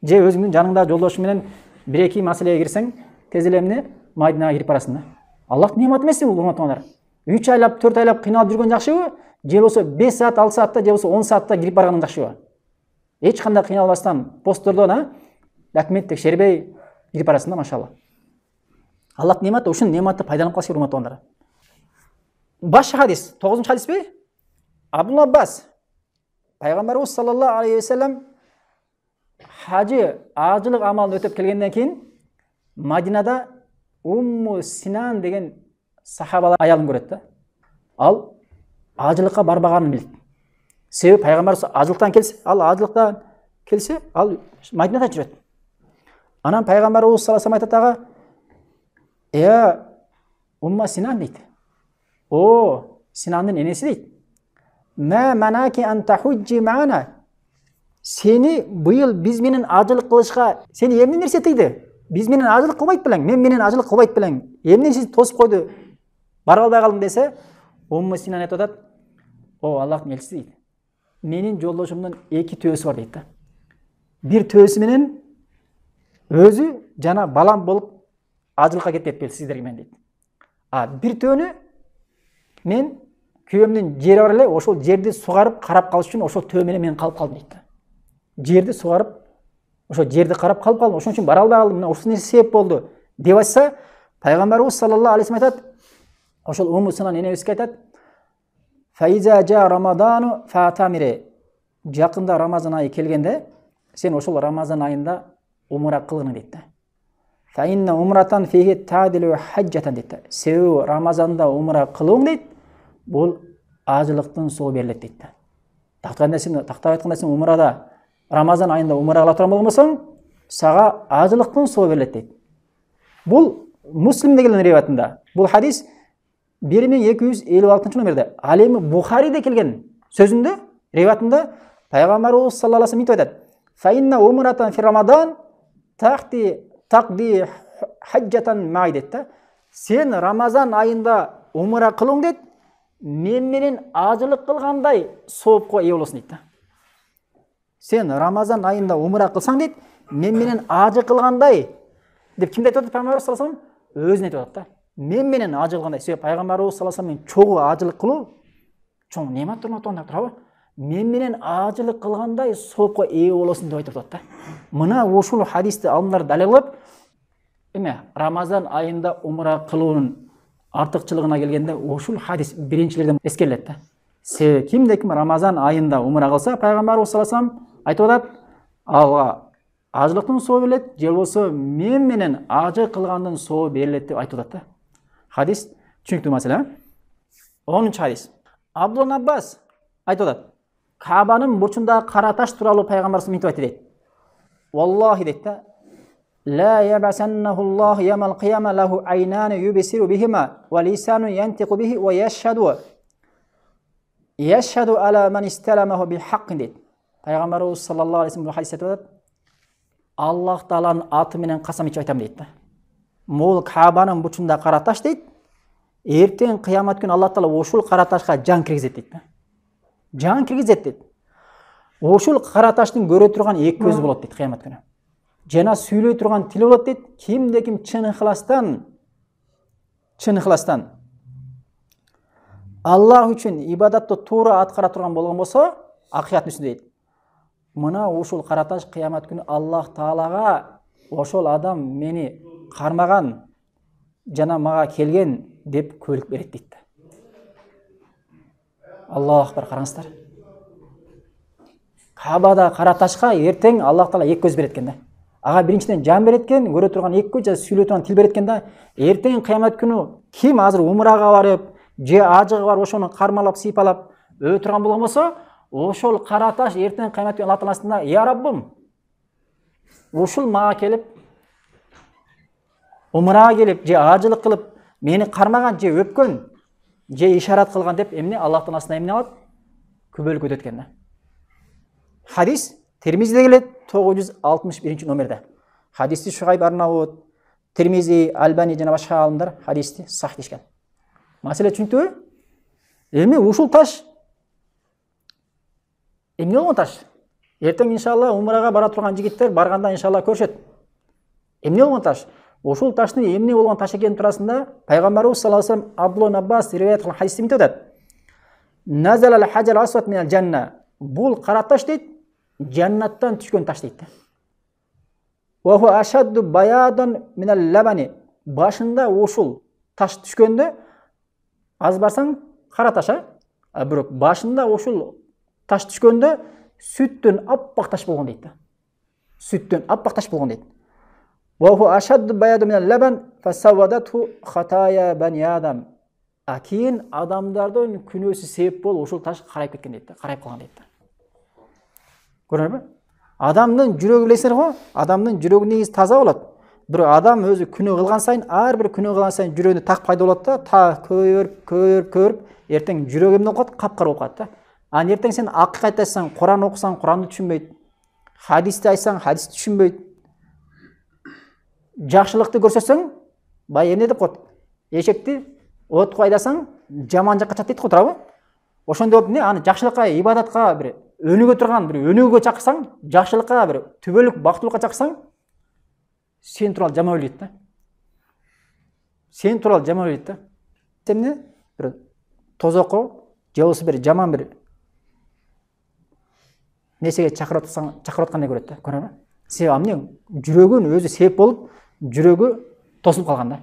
Же өзүңдүн жаныңдагы жолдошуң менен бир-эки маселеге кирсең, тез эле эмне Мединага кирип барасың да. Аллах немат эмеси бул, урматтуугандар? 3 айлап, 4 айлап кыйналып жүргөн жакшыбы? Же болбосо 5 саат, 6 саатта, же болбосо 10 саатта кирип барганың жакшыбы? Эч кандай кыйналбастан посттордон документ текшербей кирип барасың да, машалла. Аллах немат, ушун нематты пайдаланып калсак, урматтуугандар. Башка хадис, 9-нчу хадисби? Абдулла Аббас, пайгамбарыбыз саллаллаху алейхи ва саллям ажылык амалын өтөп келгенден кийин Мадинада Умму Синан деген сахабалар аялын көрөт да. Ал ажылыкка барбаганын билет. Себеби пайгамбарыбыз ажылыктан келсе, ал Мадинада жүрөт. Анан пайгамбарыбыз саллаллаху алейхи ва саллям айтат ага: Умма Синан дейт. О, Синандын энеси дейт. Ма манаки ан тахуджи маана. Сени быйыл биз менен ажылык кылышка сени эмне нерсе тийди? Биз менен ажылык кылбайт белең, мен менен ажылык кылбайт белең. Эмне сиз тосуп койду? Бара албай калдым десе, Умма Синан айтып атат: О, Аллахтын элчиси дейт. Менин жолдошумдун 2 төөсү бар дейт да. Бир төөсү менен өзү жана балам болуп ажылыкка кетип келди сиздерге мен дейт. Бир төөнү мен күйөөмдүн жери бар эле, ошол жерди сугарып карап калыш үчүн ошол төө менен мен калып калдым дейт да. Жерди сугарып, ошол жерди карап калып калдым, ошон үчүн бара албай калдым, мына ушул нерсе себеп болду деп айтса, пайгамбарыбыз саллаллаху алейхи ва саллям айтат, ошол Умму Синан энебизге айтат: Фаиза жа Рамадану фатамире. Жакында Рамазан айы келгенде, сен ошол Рамазан айында умра кылгын дейт да. Фаинна умратан фихи тадилу хаджатан дейт да. Себеби Рамазанда умра кылууң дейт, бул ажылыктын соо берилет дейт да. Тактап айтканда сен умрада Рамазан айында умра кыла турган болбосоң, сага ажылыктын соо берилет дейт. Бул Муслимде келген риwayatында. Бул хадис 1256 номерде. Ал эми Бухариде келген сөзүндө, риwayatында пайгамбарыбыз саллаллаху алейхи ва саллям айтат: "Фаинна умратан фи Рамадан тaqdi хаджатан ма'i" дейт да. Сен Рамазан айында умра кылың дейт, мен менен ажылык кылгандай соопко ээ болосуң дейт да. Сен Рамазан айында умра кылсаң дейт, мен менен ажы кылгандай деп кимди айтып атат пайгамбарыбыз саллаллаху алейхи ва саллям? Өзүн айтып атат да. Мен менен ажы кылгандай. Себеби пайгамбарыбыз саллаллаху алейхи ва саллям чогуу ажылык кылуу чоң немат турмактаган турабы? Мен менен ажылык кылгандай соопко ээ болосуң деп айтып атат да. Мына ушул хадисти алымдар далилдеп, Рамазан айында умра кылуунун артыкчылыгына келгенде ушул хадис биринчилерден эскерилет да. Себеби кимде-ким Рамазан айында умра кылса, пайгамбарыбыз саллаллаху алейхи ва саллям айтып атат, алга ажылыктын соо берилет, же болбосо мен менен ажы кылгандын соо берилет деп айтып атат да. Хадис түшүнүктүү маселе. 10-чу хадис. Абдулла Аббас айтып атат: Кабанын бурчундагы кара таш тууралуу пайгамбарыбыз мынтип айтты дейт. Валлахи дейт да. Ла ябасаннаху Аллаху ямал кияма лаху айнаны юбсиру бихима ва лисану янтиқу бихи ва яшхаду ала ман исталамаху бил хаққин дейт. Пайгамбарыбыз саллаллаху алейхи ва саллям хадисте айтат. Аллах Тааланын аты менен касам ичип айтам дейт да. Мол Кабанын бурчунда кара таш дейт. Эртең кыямат күнү Аллах Таала ошол кара ташка жан киргизет дейт да. Жан киргизет дейт. Ошол кара таштын көрө турган эки көзү болот дейт кыямат күнү. Жана сүйлөй турган тили болот дейт. Кимде ким чын ыхластан Аллах үчүн ибадатты туура аткара турган болгон болсо, акыят үстүндө дейт. Мына ошол кара таш кыямат күнү Аллах Таалага ошол адам мени кармаган жана мага келген деп көлүк берет дейт. Аллах акбар, караңыздар. Кабада кара ташка эртең Аллах Таала эки көз берет экен да. Ага биринчиден жан берет экен, көрө турган эки көз, жана сүйлөй турган тил берет экен да. Эртең кыямат күнү ким азыр умрага барып, же ажыга барып ошону кармалап, сыйпалап өлө турган болгон болсо, ошол кара таш эртең кыямат күнү Аллах Тааласында "Я Раббым, ушул мага келип, умрага келип, же ажылык кылып, мени кармаган, же өпкөн, же ишарат кылган" деп эмне Аллах Тааласына эмне алат? Күбөлүк өтөт экен да. Хадис Тирмизиде келет 961 номерде. Хадисти Шуайб Арнаут, Тирмизи, Альбани жана башка алымдар хадисти сах дешкен. Маселе түшүнүктүүбү? Эми ушул таш эмне болгон таш? Эртең иншалла умрага бара турган жигиттер барганда иншалла көрүшөт. Эмне болгон таш? Ушул таштын эмне болгон таш экени туурасында пайгамбарыбыз саллаллаху алейхи ва саллям Абдулла Аббас риваят кылган хадисте мынтип атат. Назала al-hajar aswad min al-janna. Бул кара таш дейт, жаннаттан түшкөн таш дейт. Wa huwa ashaddu bayadan min al-labani. Башында ушул таш түшкөндө аз барсаң кара таш, бирок башында ушул таш түшкөндө сүттөн аппак таш болгон дейт. Сүттөн аппак таш болгон дейт. Wa huwa ashaddu bayadan min al-laban fasawwadathu khataya bani adam. Акин адамдардын күнөөсү себеп болуп ушул таш карайып кеткен дейт, карайып калган дейт. Көрдүңөрбү? Адамдын жүрөгү билесиңер го, адамдын жүрөгү негизи таза болот. Бирок адам өзү күнөө кылган сайын, ар бир күнөө кылган сайын жүрөгүндө так пайда болот да, та көйөрүп, эртең жүрөгү эмне болот? Капкара болуп калат да. Аны эртең сен акыйкат айтсаң, Куран окусаң, Куранды түшүнбөйт. Хадисти айтсаң, хадисти түшүнбөйт. Жакшылыкты көрсөтсөң, бай эмне деп коет? Эшекти отко айдасаң, жаман жакка чат дейт го, туурабы? Ошондой болуп аны жакшылыкка, ибадатка бир өнүгө турган бир өнүгүүгө чакырсаң, жакшылыкка бир түбөлүк бактылыкка чакырсаң, сен тууралуу жаман ойлойт да. Сен тууралуу жаман ойлойт да. Эмне? Бир тозокко, же болбосо бир жаман бир несеге чакырып аткандай көрөт да, көрөбү? Себеби эмне? Жүрөгүн өзү себеп болуп, жүрөгү тосулуп калган да.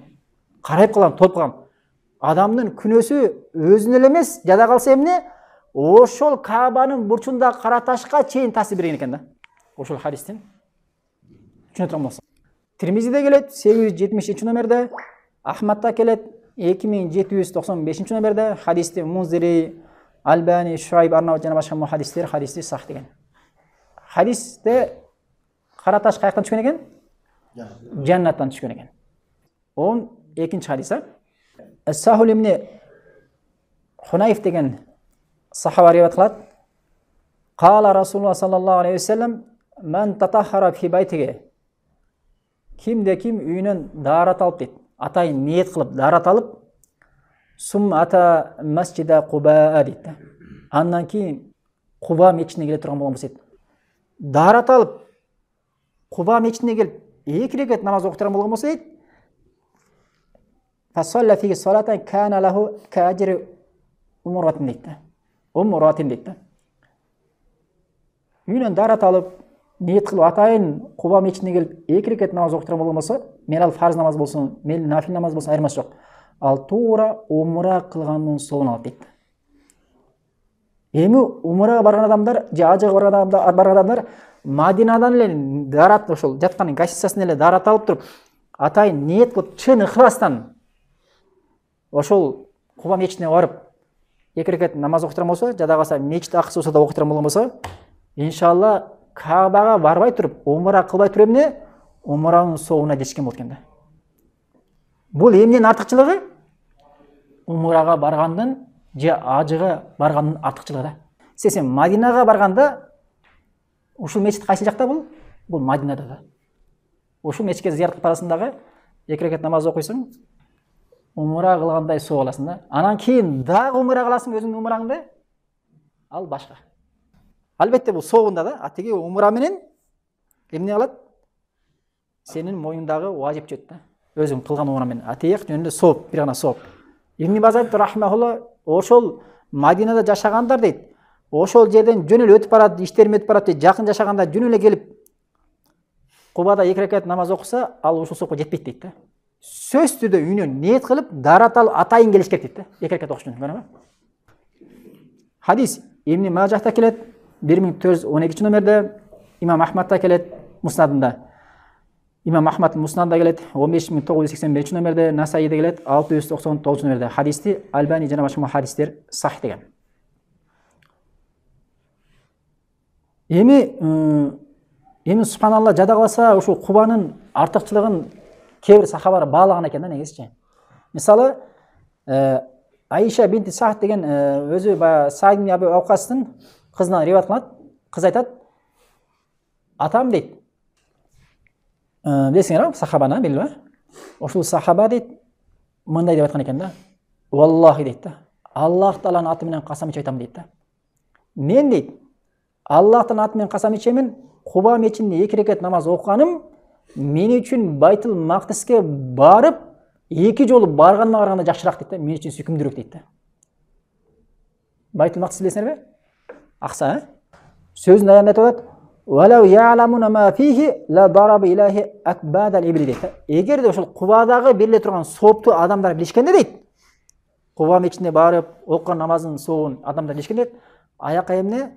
Карайып калган, толуп калган. Адамдын күнөөсү өзүнө эле эмес, жада калса эмне? Ошол Кабанын бурчунда кара ташка чейин таасир берген экен да. Ошол хадистин. Түшүнө турган болсо. Тирмизиде келет 870 номерде, Ахмадда келет 2795 номерде, хадисти Мунзири, Альбани, Шуайб Арнаут жана башка мухаддистер хадисти сах деген. Хадисте кара таш каяктан түшкөн экен? Жаннаттан түшкөн экен. 12-чи хадис. Сахул ибн Хунайф деген сахаба риwayat кылат. Кала Расулуллах саллаллаху алейхи ва саллям: "Ман татаххара фи байтиги." Кимде ким үйүнөн даарат алып дейт. Атайын ниет кылып даарат алып, сум ата масжида Куба дейт. Андан кийин Куба мечитине келе турган болгон болсо дейт. Даарат алып Куба мечитине келип 2 рекат намаз окуп турган болгон болсо дейт. Фасалла фиги салатан кана лаху каажри умратин дейт. Умратин дейт. Үйүнөн даарат алып, ниет кылып атайын Куба мечитине келип 2 рекат намаз окуп турган болгон болсо, мен ал фарз намаз болсун, мен нафил намаз болсун айырмасы жок. Ал туура умра кылгандын соолун алат дейт. Эми умрага барган адамдар, же ажыга барган адамдар Мадинадан эле даарат ошол жаткан гостиницасынан эле даарат алып туруп, атайын ниет кылып чын ыхластан ошол Куба мечитине барып 2 рекат намаз оқып тұрған болса, жада қалса мешіт ақысы болса да оқып тұрған болса, иншалла Каабаға барбай тұрып, умра қылбай тұрып эмне? Умраның соғына жеткен болды екен да. Бұл емнен артықшылығы умраға барғандың же ажыға барғандың артықшылығы да. Сен Мадинаға барғанда ушул мешіт қайсы жақта бұл? Бұл Мадинада да. Ушул мешітке зиярат қылып барасыңдағы 2 рекат намаз оқисың, умра қылғандай соқ аласың да. Анан кейін дағы умра қыласың өзіңнің умраңды, ал башқа. Албетте бұл соғында да, атеге умра менен эмне кылат? Сенин мойнундағы важип жөт да. Өзүң кылган умра менен атеяк жөнүндө сооп, бир гана сооп. Ибн Баз рахмахулла ошол Мадинада жашагандар дейт. Ошол жерден жөн эле өтүп барат, иштерим өтүп барат дейт. Жакын жашаганда жөн эле келип Кубада 2 рекат намаз окуса, ал ушул соокко жетпейт дейт да. Сөз түрдө үйүнөн ниет кылып, даратал атайын келиш керек дейт да. 2 рекат окуш үчүн, көрөбү? Хадис Ибн Мажахта келет, 1412 номерде, Имам Ахмадта келет, Муснадында. Имам Ахмад Муснадында келет, 15985 номерде, Насаиде келет, 699 номерде. Хадисти Албани жана башка хадистер сахih деген. Эми субханалла жада калса ушул Кубанын артыкчылыгын кейбир сахабалар баалаган экен да негизичи. Мисалы, Айша бинти Саад деген өзү баягы Саид ибн Аби Ваккастын кызынан риваят кылат. Кыз айтат: "Атам" дейт. Билесиңерби сахабаны, билбейби? Ошол сахаба дейт, мындай деп айткан экен да. "Валлахи" дейт да. Аллах Тааланын аты менен касам ичип айтам дейт да. Мен дейт, Аллахтын аты менен касам ичемин, Куба мечитинде 2 рекат намаз окуганым мен үчүн Байтул Мактиске барып, 2 жолу барганына караганда жакшыраак дейт да. Мен үчүн сүйкүмдүүрөөк дейт да. Байтул Мактис билесиңерби? Акса, сөзүн аянда айтып атат: "Валау я'ламуна ма фихи ла дараба илахи акбадал ибли" дейт. Эгерде ошол Кубадагы бериле турган соопту адамдар билишкенде дейт, Куба мечитине барып окуган намазын соогун адамдар билишкенде дейт, аяка эмне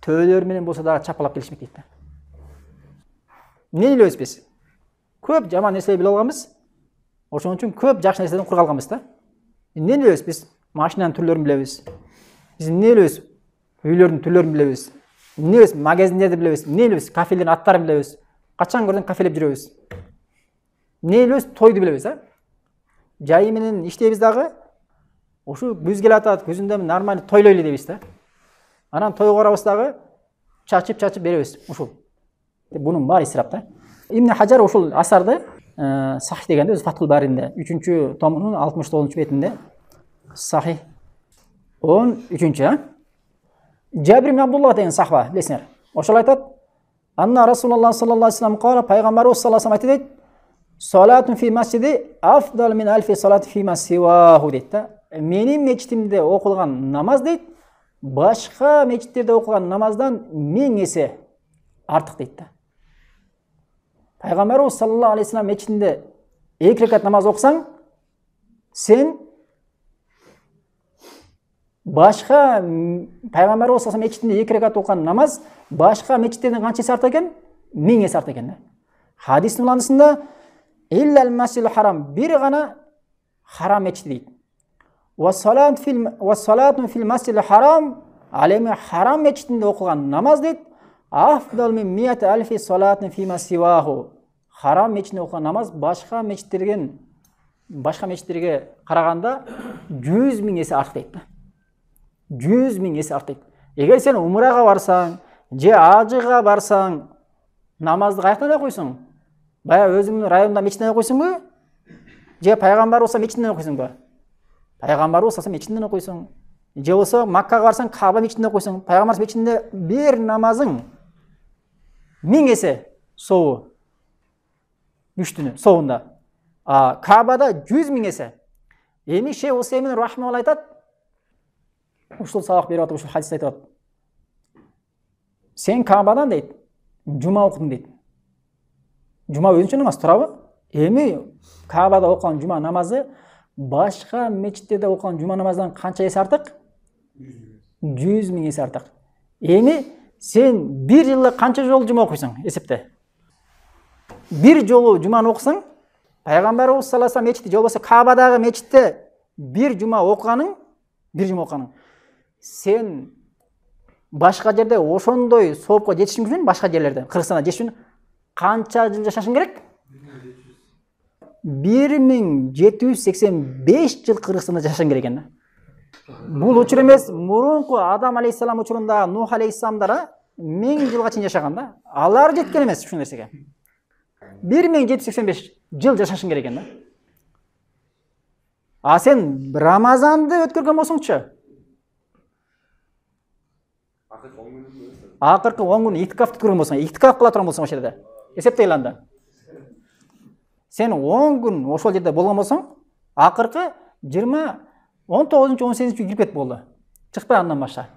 төөлөр менен болсо да чапалап келишмек дейт да. Эмне билебиз биз? Көп жаман нерсе биле алганбыз. Ошон үчүн көп жакшы нерседен кура алганбыз да. Эмне билебиз биз? Машинанын түрлөрүн билебиз. Биз эмне билебиз? Үйлөрдүн түрлөрүн билебиз. Эмне билебиз? Магазиндерди билебиз. Эмне билебиз? Кафелердин аттарын билебиз. Качан көрдүң кафелеп жүрөбүз. Эмне билебиз? Тойду билебиз, а? Жайы менен иштейбиз дагы. Ошо күз келе атат, күзүндө нормаль тойлойлу дейбиз да. Анан тойго барабыз дагы, чачып беребиз ушул. Бунун баары исрап да. Ибн Хаджар ушул асарды сахih дегенде өз Фатхул Баринде 3-чү томунун 69-чу бетинде сахih 13-чү. Жабир ибн Абдулла деген сахаба, билесиңер. Ошол айтат: "Анна Расулуллах саллаллаху алейхи вассалам кала", пайгамбарыбыз саллаллаху алейхи вассалам айтты дейт: "Салатун фи масжиди афдал мин альфи салати фи масиваху" дейт да. Менин мечитимде окулган намаз дейт, башка мечиттерде окулган намаздан 1000 эсе артык дейт да. Пайгамбарыбыз саллаллаху алейхи вассалам мечитинде 2 рекат намаз окусаң, сен башка пайгамбарыбыз саллаллаху алейхи мечитинде 2 рекат окуган намаз башка мечиттерден канча эсе артык экен? 1000 эсе артык экен да. Хадистин уландысында иллал масжидул харам, бир гана харам мечити дейт. Ва салатун фил масжидил харам, алеми харам мечитинде окуган намаз дейт, афдал мин мият альфи салатин фи масиваху. Харам мечитинде окуган намаз башка мечиттерге караганда 100 000 эсе артык дейт да. 100 000 эсе артык. Эгер сен умрага барсаң, же ажыга барсаң, намазды каяктан окуйсуң? Баягы өзүңдүн районуңда мечиттен окуйсуңбу? Же пайгамбар болсо мечиттен окуйсуңбу? Пайгамбар болсо мечиттен окуйсуң. Же болсо Маккага барсаң, Кааба мечитинде окуйсуң. Пайгамбар мечитинде бир намазың 1000 эсе соогу. Үчтүнү соогунда. Каабада 100 000 эсе. Эми Шейх Усеймин рахмаулла айтат, ушул сабак берип атып, ушул хадис айтып атат. Сен Каабадан дейт, жума окудуң дейт. Жума өзүнчө намаз турабы? Эми Каабада окуган жума намазы башка мечиттерде окуган жума намаздан канча эсе артык? 100 000 эсе артык. Эми сен бир жылда канча жолу жума окуйсуң эсепте? Бир жолу жуманы окусаң, пайгамбарыбыз саллаллаху алейхи вассалам мечити же болбосо Каабадагы мечитте бир жума окуганың, сен башка жерде ошондой соопко жетишиң үчүн, башка жерлерде Кыргызстанда жетиш үчүн канча жыл жашашың керек? 1785 жыл Кыргызстанда жашашың керек экен. Бул учур эмес, мурунку Адам алейхиссалам учурунда Нух алейхиссаламдар 1000 жылга чейин жашаган да. Алар жеткен эмес ушул нерсеге. 1785 жыл жашашың керек экен да. А сен Рамазанды өткөргөн болсоңчу, акыркы 10 күн иткафты өткөргөн болсоң, иткаф кыла турган болсоң ошол жерде. Эсептейли анда. Сен 10 күн ошол жерде болгон болсоң, акыркы 19-18 кирип кетип болду. Чыкпай андан башка.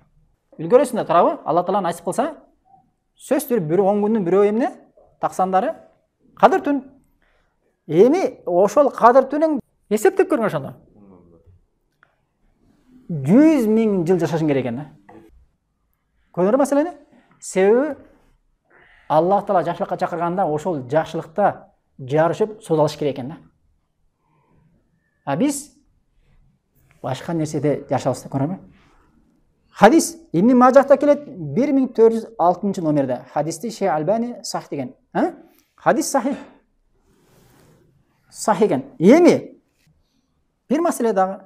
Үлгөрөсүң да турабы? Алла Таала насип кылса, сөз түрүп бирөө 10 күндүн бирөө эмне? Таксандары Кадыр түн. Эми ошол Кадыр түнүн эсептеп көрүң ошондо. 100 000 жыл жашашың керек экен да. Көрдүңөр маселени? Себеби Алла Таала жакшылыкка чакырганда ошол жакшылыкта жарышып созалыш керек экен да. А биз башка нерседе жашабыз, көрөбү? Хадис Ибн Мажахта келет 1406 номерде. Хадисти Шейх Албани сахih деген. Хадис сахih. Сахih экен. Эми бир маселе дагы.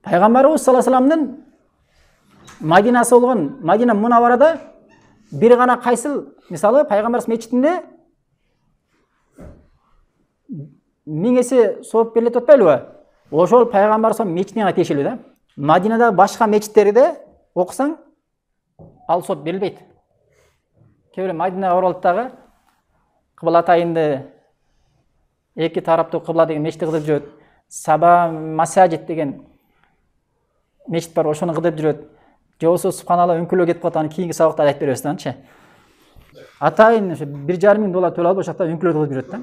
Пайгамбарыбыз саллаллаху алейхи вассаламдын Мадинасы болгон Мадина Мунаварада бир гана кайсыл, мисалы пайгамбарыбыз мечитинде 1000 эсе сооп берилет атпайлыбы? Ошол пайгамбарыбыз мечитине тиешелүү да. Мадинада башка мечиттерде окусаң ал сооп берилбейт. Кээ бир Мадинага барып дагы кыбла атайынды эки тараптуу кыбла деген мечитти кыдырып жүрөт. Саба Масажид деген мечит бар, ошону кыдырып жүрөт. Же болсо субханалла өңкүлөө кетип калат, аны кийинки сабакта айтып беребиз дачы. Атайын ошо $1,500 төлөп алып ошакта өңкүлөө кылып жүрөт да.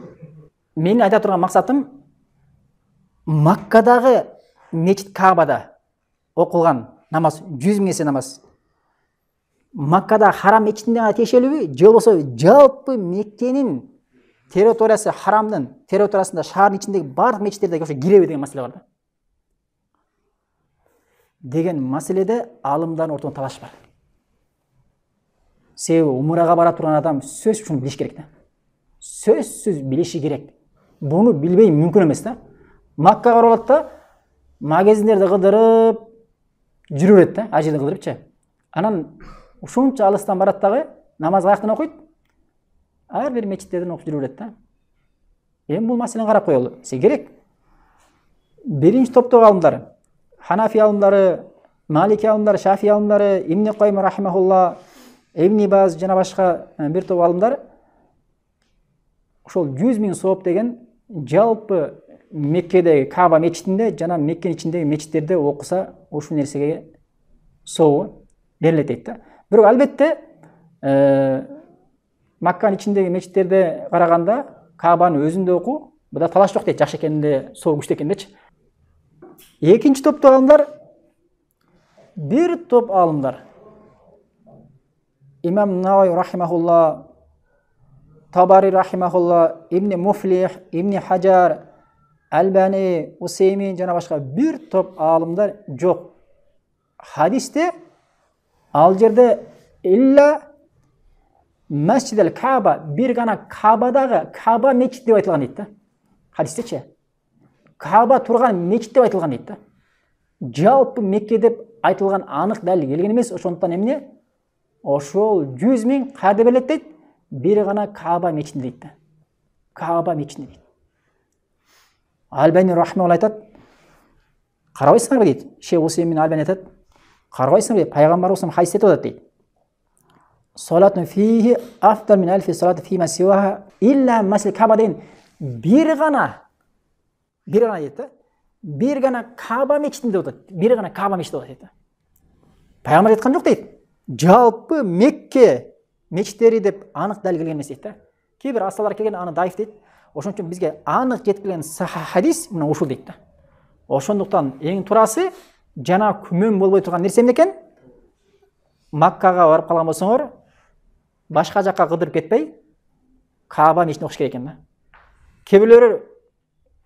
Менин айта турган максатым Маккадагы мечит Каабада окулган намаз 100 000 эсе намаз. Маккада харам мечитинде тиешелүүбү, же болбосо жалпы Меккенин территориясы, харамдын территориясында шаардын ичиндеги бардык мечиттерде ошо киреби деген маселе бар да. Деген маселеде алымдардын ортосунда талаш бар. Себеби умрага бара турган адам сөз үчүн билиш керек да. Сөзсүз билиши керек. Буну билбей мүмкүн эмес да. Маккага барып да магазиндерди кыдырып жүрүп берет да, ажырды кыдырыпчы. Анан ушунча алыстан барат дагы намаз каяктан окуйт? Ар бир мечиттерден окуп жүрүп берет да. Эми бул маселени карап коелу. Керек. Биринчи топтогу алымдар, Ханафи алымдары, Малики алымдары, Шафи алымдары, Ибн Кайым рахимахулла, Ибн Баз жана башка бир топ алымдар ошол 100 000 сооп деген жалпы Меккедеги Кааба мечитинде жана Меккенин ичиндеги мечиттерде окуса ушул нерсеге сообу берилет дейт да. Бирок албетте Макканын ичиндеги мечиттерде караганда Каабанын өзүндө окуу буда талаш жок дейт, жакшы экенде, сообу күчтүү экендечи. Экинчи топтогу алымдар бир топ алымдар. Имам Навави рахимахулла, Табари рахимахулла, Ибн Муфлих, Ибн Хаджар, Албани, Усеймин жана башка бир топ алымдар жок. Хадисте ал жерде илля Масжидел Кааба, бир гана Каабадагы Кааба мечит деп айтылган дейт да. Хадистечи. Кааба турган мечит деп айтылган дейт да. Жалпы Мекке деп айтылган анык далил келген эмес, ошондуктан эмне? Ошол 100 000 каада берилет дейт, бир гана Кааба мечитинде дейт да. Кааба мечитинде дейт. Албани рахмаулла айтат, карабайсыңарбы дейт. Шейх Усеймин Албани айтат, карабайсыңарбы дейт. Пайгамбарыбыз хадисте айтып атат дейт. Салатун фихи афдал мин алфи салат фима сиваха илля масил Кааба деген бир гана дейт да. Бир гана Кааба мечитинде отат. Бир гана Кааба мечитинде отат дейт да. Пайгамбар айткан жок дейт. Жалпы Мекке мечиттери деп анык далил келген эмес дейт да. Кээ бир асалар келген аны даиф дейт. Ошон үчүн бизге анык жеткилген хадис мына ушул дейт да. Ошондуктан эң турасы жана күмөн болбой турган нерсе эмне экен? Маккага барып калган болсоңор, башка жакка кыдырып кетпей, Кааба мечитине окуш керек экен да. Кээ бирлери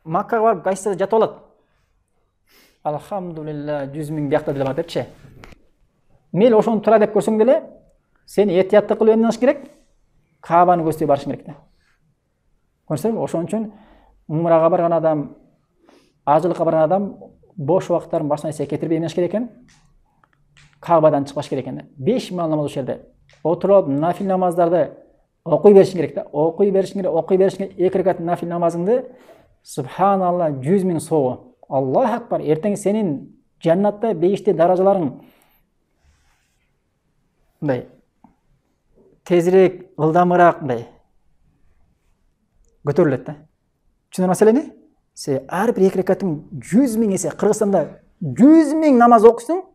Маккага барып гостиницада жатып алат. Алхамдулилля 100.000 биякта деле бар депчи. Мейлі ошону тура деп көрсөң деле, сен этиятты кылып эмне кылыш керек? Каабаны көздөй барышың керек да. Көрсөң, ошон үчүн умрага барган адам, ажылыкка барган адам бош убакыттарын башына эсе кетирбей эмне керек экен? Каабадан чыкпаш керек экен. 5 мал намаз ошерде отуруп нафил намаздарды окуй беришиң керек да. Окуй беришиң керек. 2 ракат нафил намазыңды субханалла 100.000 соого. Аллаху акбар. Эртең сенин жаннатта бейиште даражаларың мындай тезирээк, ылдамыраак мындай көтөрүлөт да. Түшүнөр маселени? Се ар бир 2 ракаттын 100.000 эсе Кыргызстанда 100.000 намаз окусуң,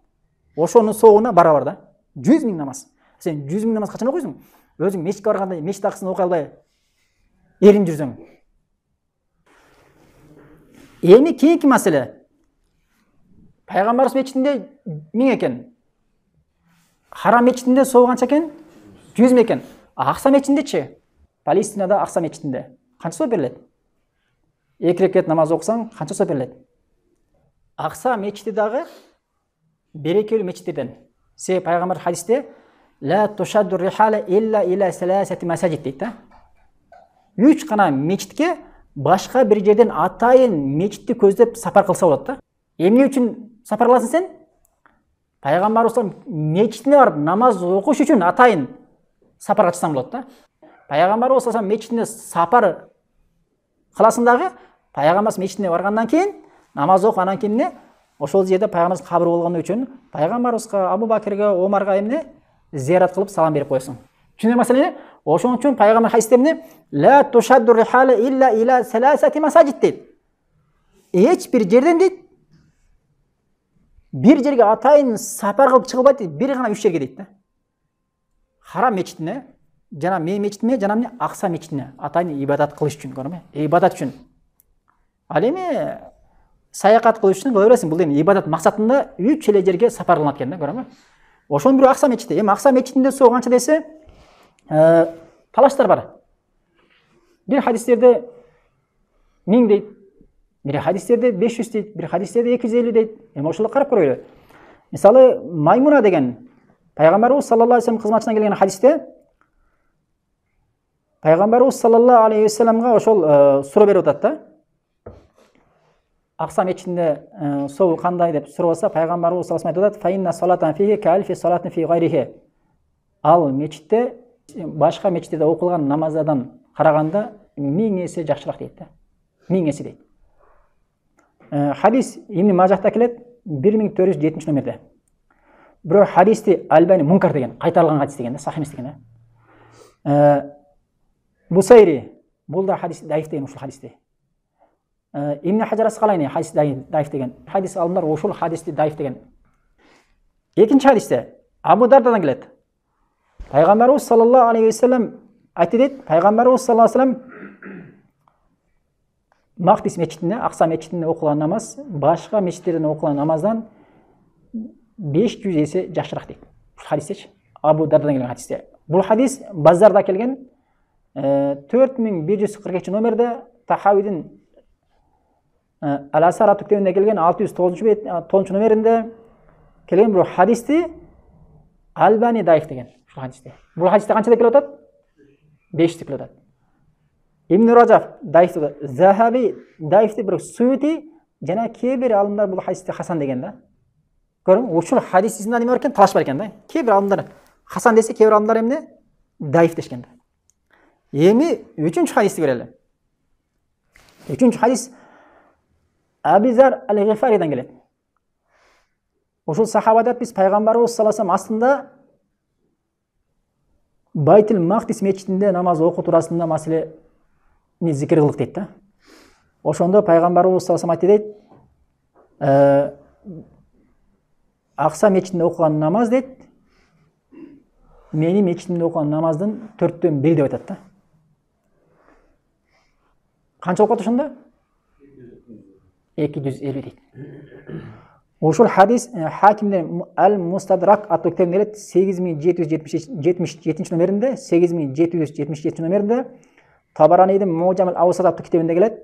ошонун соогуна барабар да. 100.000 намаз. Сен 100.000 намаз качан окуйсуң? Өзүң мешитке барганда мешит акысын окуй албай эрин жүрсөң. Эми кийинки маселе. Пайгамбарыбыз мечитинде 1000 экен. Харам мечитинде соогу канча экен? 100 экен. Акса мечитиндечи? Палестинада Акса мечитинде канча соо берилет? 2 ракат намаз окусаң канча соо берилет? Акса мечити дагы берекелүү мечиттерден. Се пайгамбар хадисте ла тушадду рихала илля иля саласати масажид дейт да. 3 гана мечитке башка бир жерден атайын мечитти көздөп сапар кылса болот да. Эмне үчүн сапар кыласың сен? Пайгамбарыбыз мечитине барып намаз окуш үчүн атайын сапарга чыксаң болот да. Пайгамбарыбыз мечитине сапар кыласың дагы, пайгамбарыбыз мечитине баргандан кийин намаз окугандан кийин ошол жерде пайгамбарыбыз кабыр болгон үчүн пайгамбарыбызга, Абу Бакирге, Омарга эмне зиярат кылып салам берип коесуң. Түшүнөр маселени? Ошон үчүн пайгамбар хадисте эмне ла тушадду рихала илля иля саласати масажид дейт. Эч бир жерден дейт, бир жерге атайын сапар кылып чыгылбайт дейт, бир гана 3 жерге дейт да. Харам мечитине, жана мен мечитине, жана эмне Акса мечитине атайын ибадат кылыш үчүн, көрдүңбү? Ибадат үчүн. Ал эми саякат кылыш үчүн кыла бересиң, бул эми ибадат максатында 3 эле жерге сапар кылынат экен да, көрдүңбү? Ошон бирөө Акса мечити. Эми Акса мечитинде соо канча десе, талаштар бар. Бир хадистерде 1000 дейт, бир хадистерде 500 дейт, бир хадистерде 250 дейт. Эми ошоло карап көрөлү. Мисалы, Маймуна деген пайгамбарыбыз саллаллаху алейхи вассалам кызматчысына келген хадисте пайгамбарыбыз саллаллаху алейхи вассаламга ошол суроо берип атат да. Акса мечитинде соогу кандай деп сураса, пайгамбарыбыз саллаллаху алейхи вассалам айтып атат: "Фаинна салатан фихи калфи салатин фи гайрихи." Ал мечитте башка мечиттерде окулган намаздардан караганда 1000 эсе жакшыраак дейт да. 1000 эсе дейт. Хадис Ибн Мажахта келет 1407 номерде. Бирок хадисти Альбани мункар деген, кайтарылган хадис деген да, сахih эмес деген да. Бусайри бул да хадис даиф деген ушул хадисти. Ибн Хаджар Асқалайни хадис даиф деген. Хадис алымдар ушул хадисти даиф деген. Экинчи хадисте Абу Дардадан келет. Пайгамбарыбыз саллаллаху алейхи вассалам айтты дейт, пайгамбарыбыз саллаллаху алейхи вассалам Мактис мечитинде, Акса мечитинде окулган намаз башка мечиттерден окулган намаздан 500 эсе жакшыраак дейт. Бул хадистечи Абу Дардадан келген хадисте. Бул хадис Базарда келген 4142 номерде, Тахавидин Ал-Асар китебинде келген 609 номеринде келген бул хадисти Альбани даиф деген ушул хадисте. Бул хадисте канча деп келип атат? 5 деп келип атат. Ибн Раджаб даиф, Захаби даиф деп, бирок Суюти жана кээ бир алымдар бул хадисти хасан деген да. Көрүң, ушул хадисинде неме бар экен? Талаш бар экен да. Кээ бир алымдар хасан десе, кээ бир алымдар эмне? Даиф дешкен да. Эми үчүнчү хадисти көрөлү. Үчүнчү хадис Абизар Ал-Гифаридан келет. Ошол сахабада биз пайгамбарыбыз саллаллаху алейхи вассалам астында Байтул Мактис мечитинде намаз окуу туурасында маселени зикир кылдык дейт да. Ошондо пайгамбарыбыз саллаллаху алейхи вассалам айтты дейт, Акса мечитинде окуган намаз дейт, менин мечитимде окуган намаздын 4/1 деп айтат да. Канча окуат ошондо? 250 дейт. Ошол хадис Хакимден Ал-Мустадрак аттуу китебинде келет 8777 номеринде, 8777 номеринде, Табаранидин Мужамал Аусат аттуу китебинде келет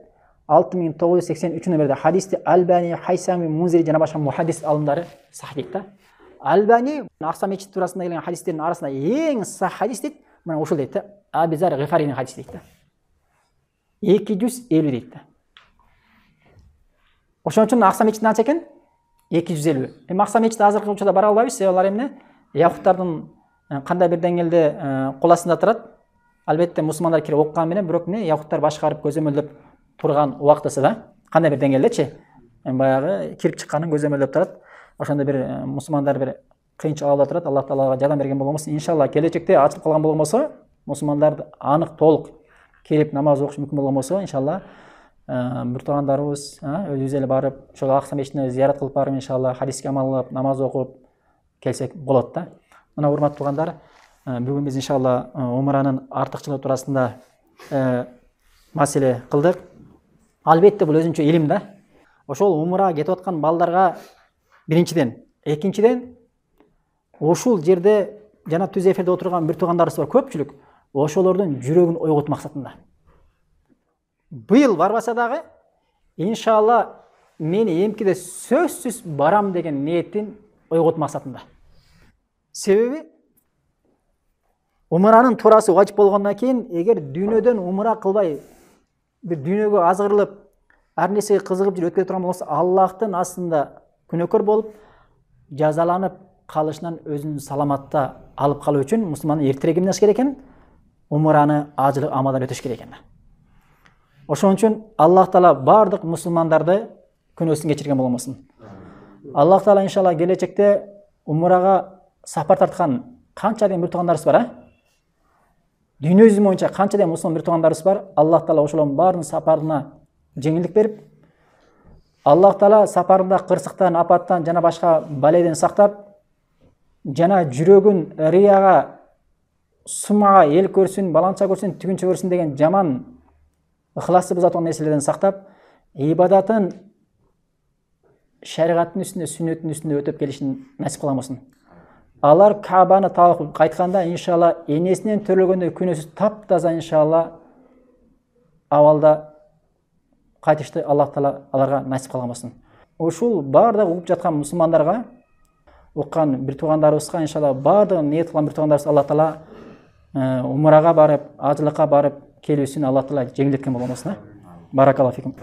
6983 номерде хадисти Албани, Хайсами, Мунзири жана башка мухаддис алымдары сах дейт да. Албани Акса мечит турасында келген хадистердин арасында эң сах хадис дейт. Мына ушул дейт да. Аби Зар Гифаринин хадис дейт да. 250 дейт да. Ошон үчүн Акса мечит канча экен? 250. Эми Акса мечит азыркы учурда бара албайбыз, алар эмне? Яхуттардын кандай бир деңгээлде кол астында турат. Албетте мусулмандар кирип оккан менен, бирок эмне яхуттар башкарып көзөмөлдөп турган убактысы да. Кандай бир деңгээлдечи? Баягы кирип чыкканын көзөмөлдөп турат. Ошондо бир мусулмандар бир кыйынчылык алып турат. Аллах таалага жардам берген болмосун, иншалла келечекте ачылып калган болмосо, мусулмандар анык толук кирип намаз окуш мүмкүн болгон болсо, иншалла бир туугандарыбыз өзүбүз эле барып, ошол Акса мечитине зыярат кылып барып, иншалла хадиске амал кылып, намаз окуп келсек болот да. Мына урматтуу туугандар, бүгүн биз иншалла умранын артыкчылыгы туурасында маселе кылдык. Албетте бул өзүнчө илим да. Ошол умра кетип аткан балдарга биринчиден, экинчиден ошол жерде жана түз эфирде отурган бир туугандарыбыз бар, көпчүлүк ошолордун жүрөгүн ойготуу максатында. Быйыл барбаса дагы, иншалла мени эмкиде сөзсүз барам деген ниеттин ойготуу максатында. Себеби умранын туурасы важип болгондон кийин, эгер дүйнөдөн умра кылбай бир дүйнөгө азгырылып, ар нерсеге кызыгып жүрүп өткөрө турган болсо, Аллахтын астында күнөөкөр болуп, жазаланып калышынан өзүн саламатта алып калуу үчүн мусулман эртерээк эмне кылыш керек экен? Умраны ажылык амалдан өтүш керек экен. Ошон үчүн Аллах таала бардык мусулмандарды күнөөсүн кечирген болмосун. Аллах таала иншалла келечекте умрага сапар тарткан канча ден бир туугандарыбыз бар, дүйнө жүзү боюнча канча ден мусулман бир туугандарыбыз бар. Аллах таала ошолордун баарынын сапарына жеңилдик берип, Аллах таала сапарында кырсыктан, апаттан жана башка баледен сактап, жана жүрөгүн рияга, сумага, эл көрсүн, баланча көрсүн, түгүнчө көрсүн деген жаман ыхласты бузаткан нерселерден сактап, ибадатын шариғаттың үстінде, сүннеттің үстінде өтіп келишин насип кыламын. Алар Кабаны табып кайтканда, иншалла энесинен төрөлгөндөй күнөөсүз таптаза, иншалла абалда кайтышты Аллах таала аларга насип кылган. Ушул бардык угуп жаткан мусулмандарга, уккан бир туугандарыбызга, иншалла бардыгын ниет кылган бир туугандарыбыз Аллах таала умрага барып, ажылыкка барып келүүсүн Аллах таала жеңилдеткен болмосун. Баракаллаху фикум.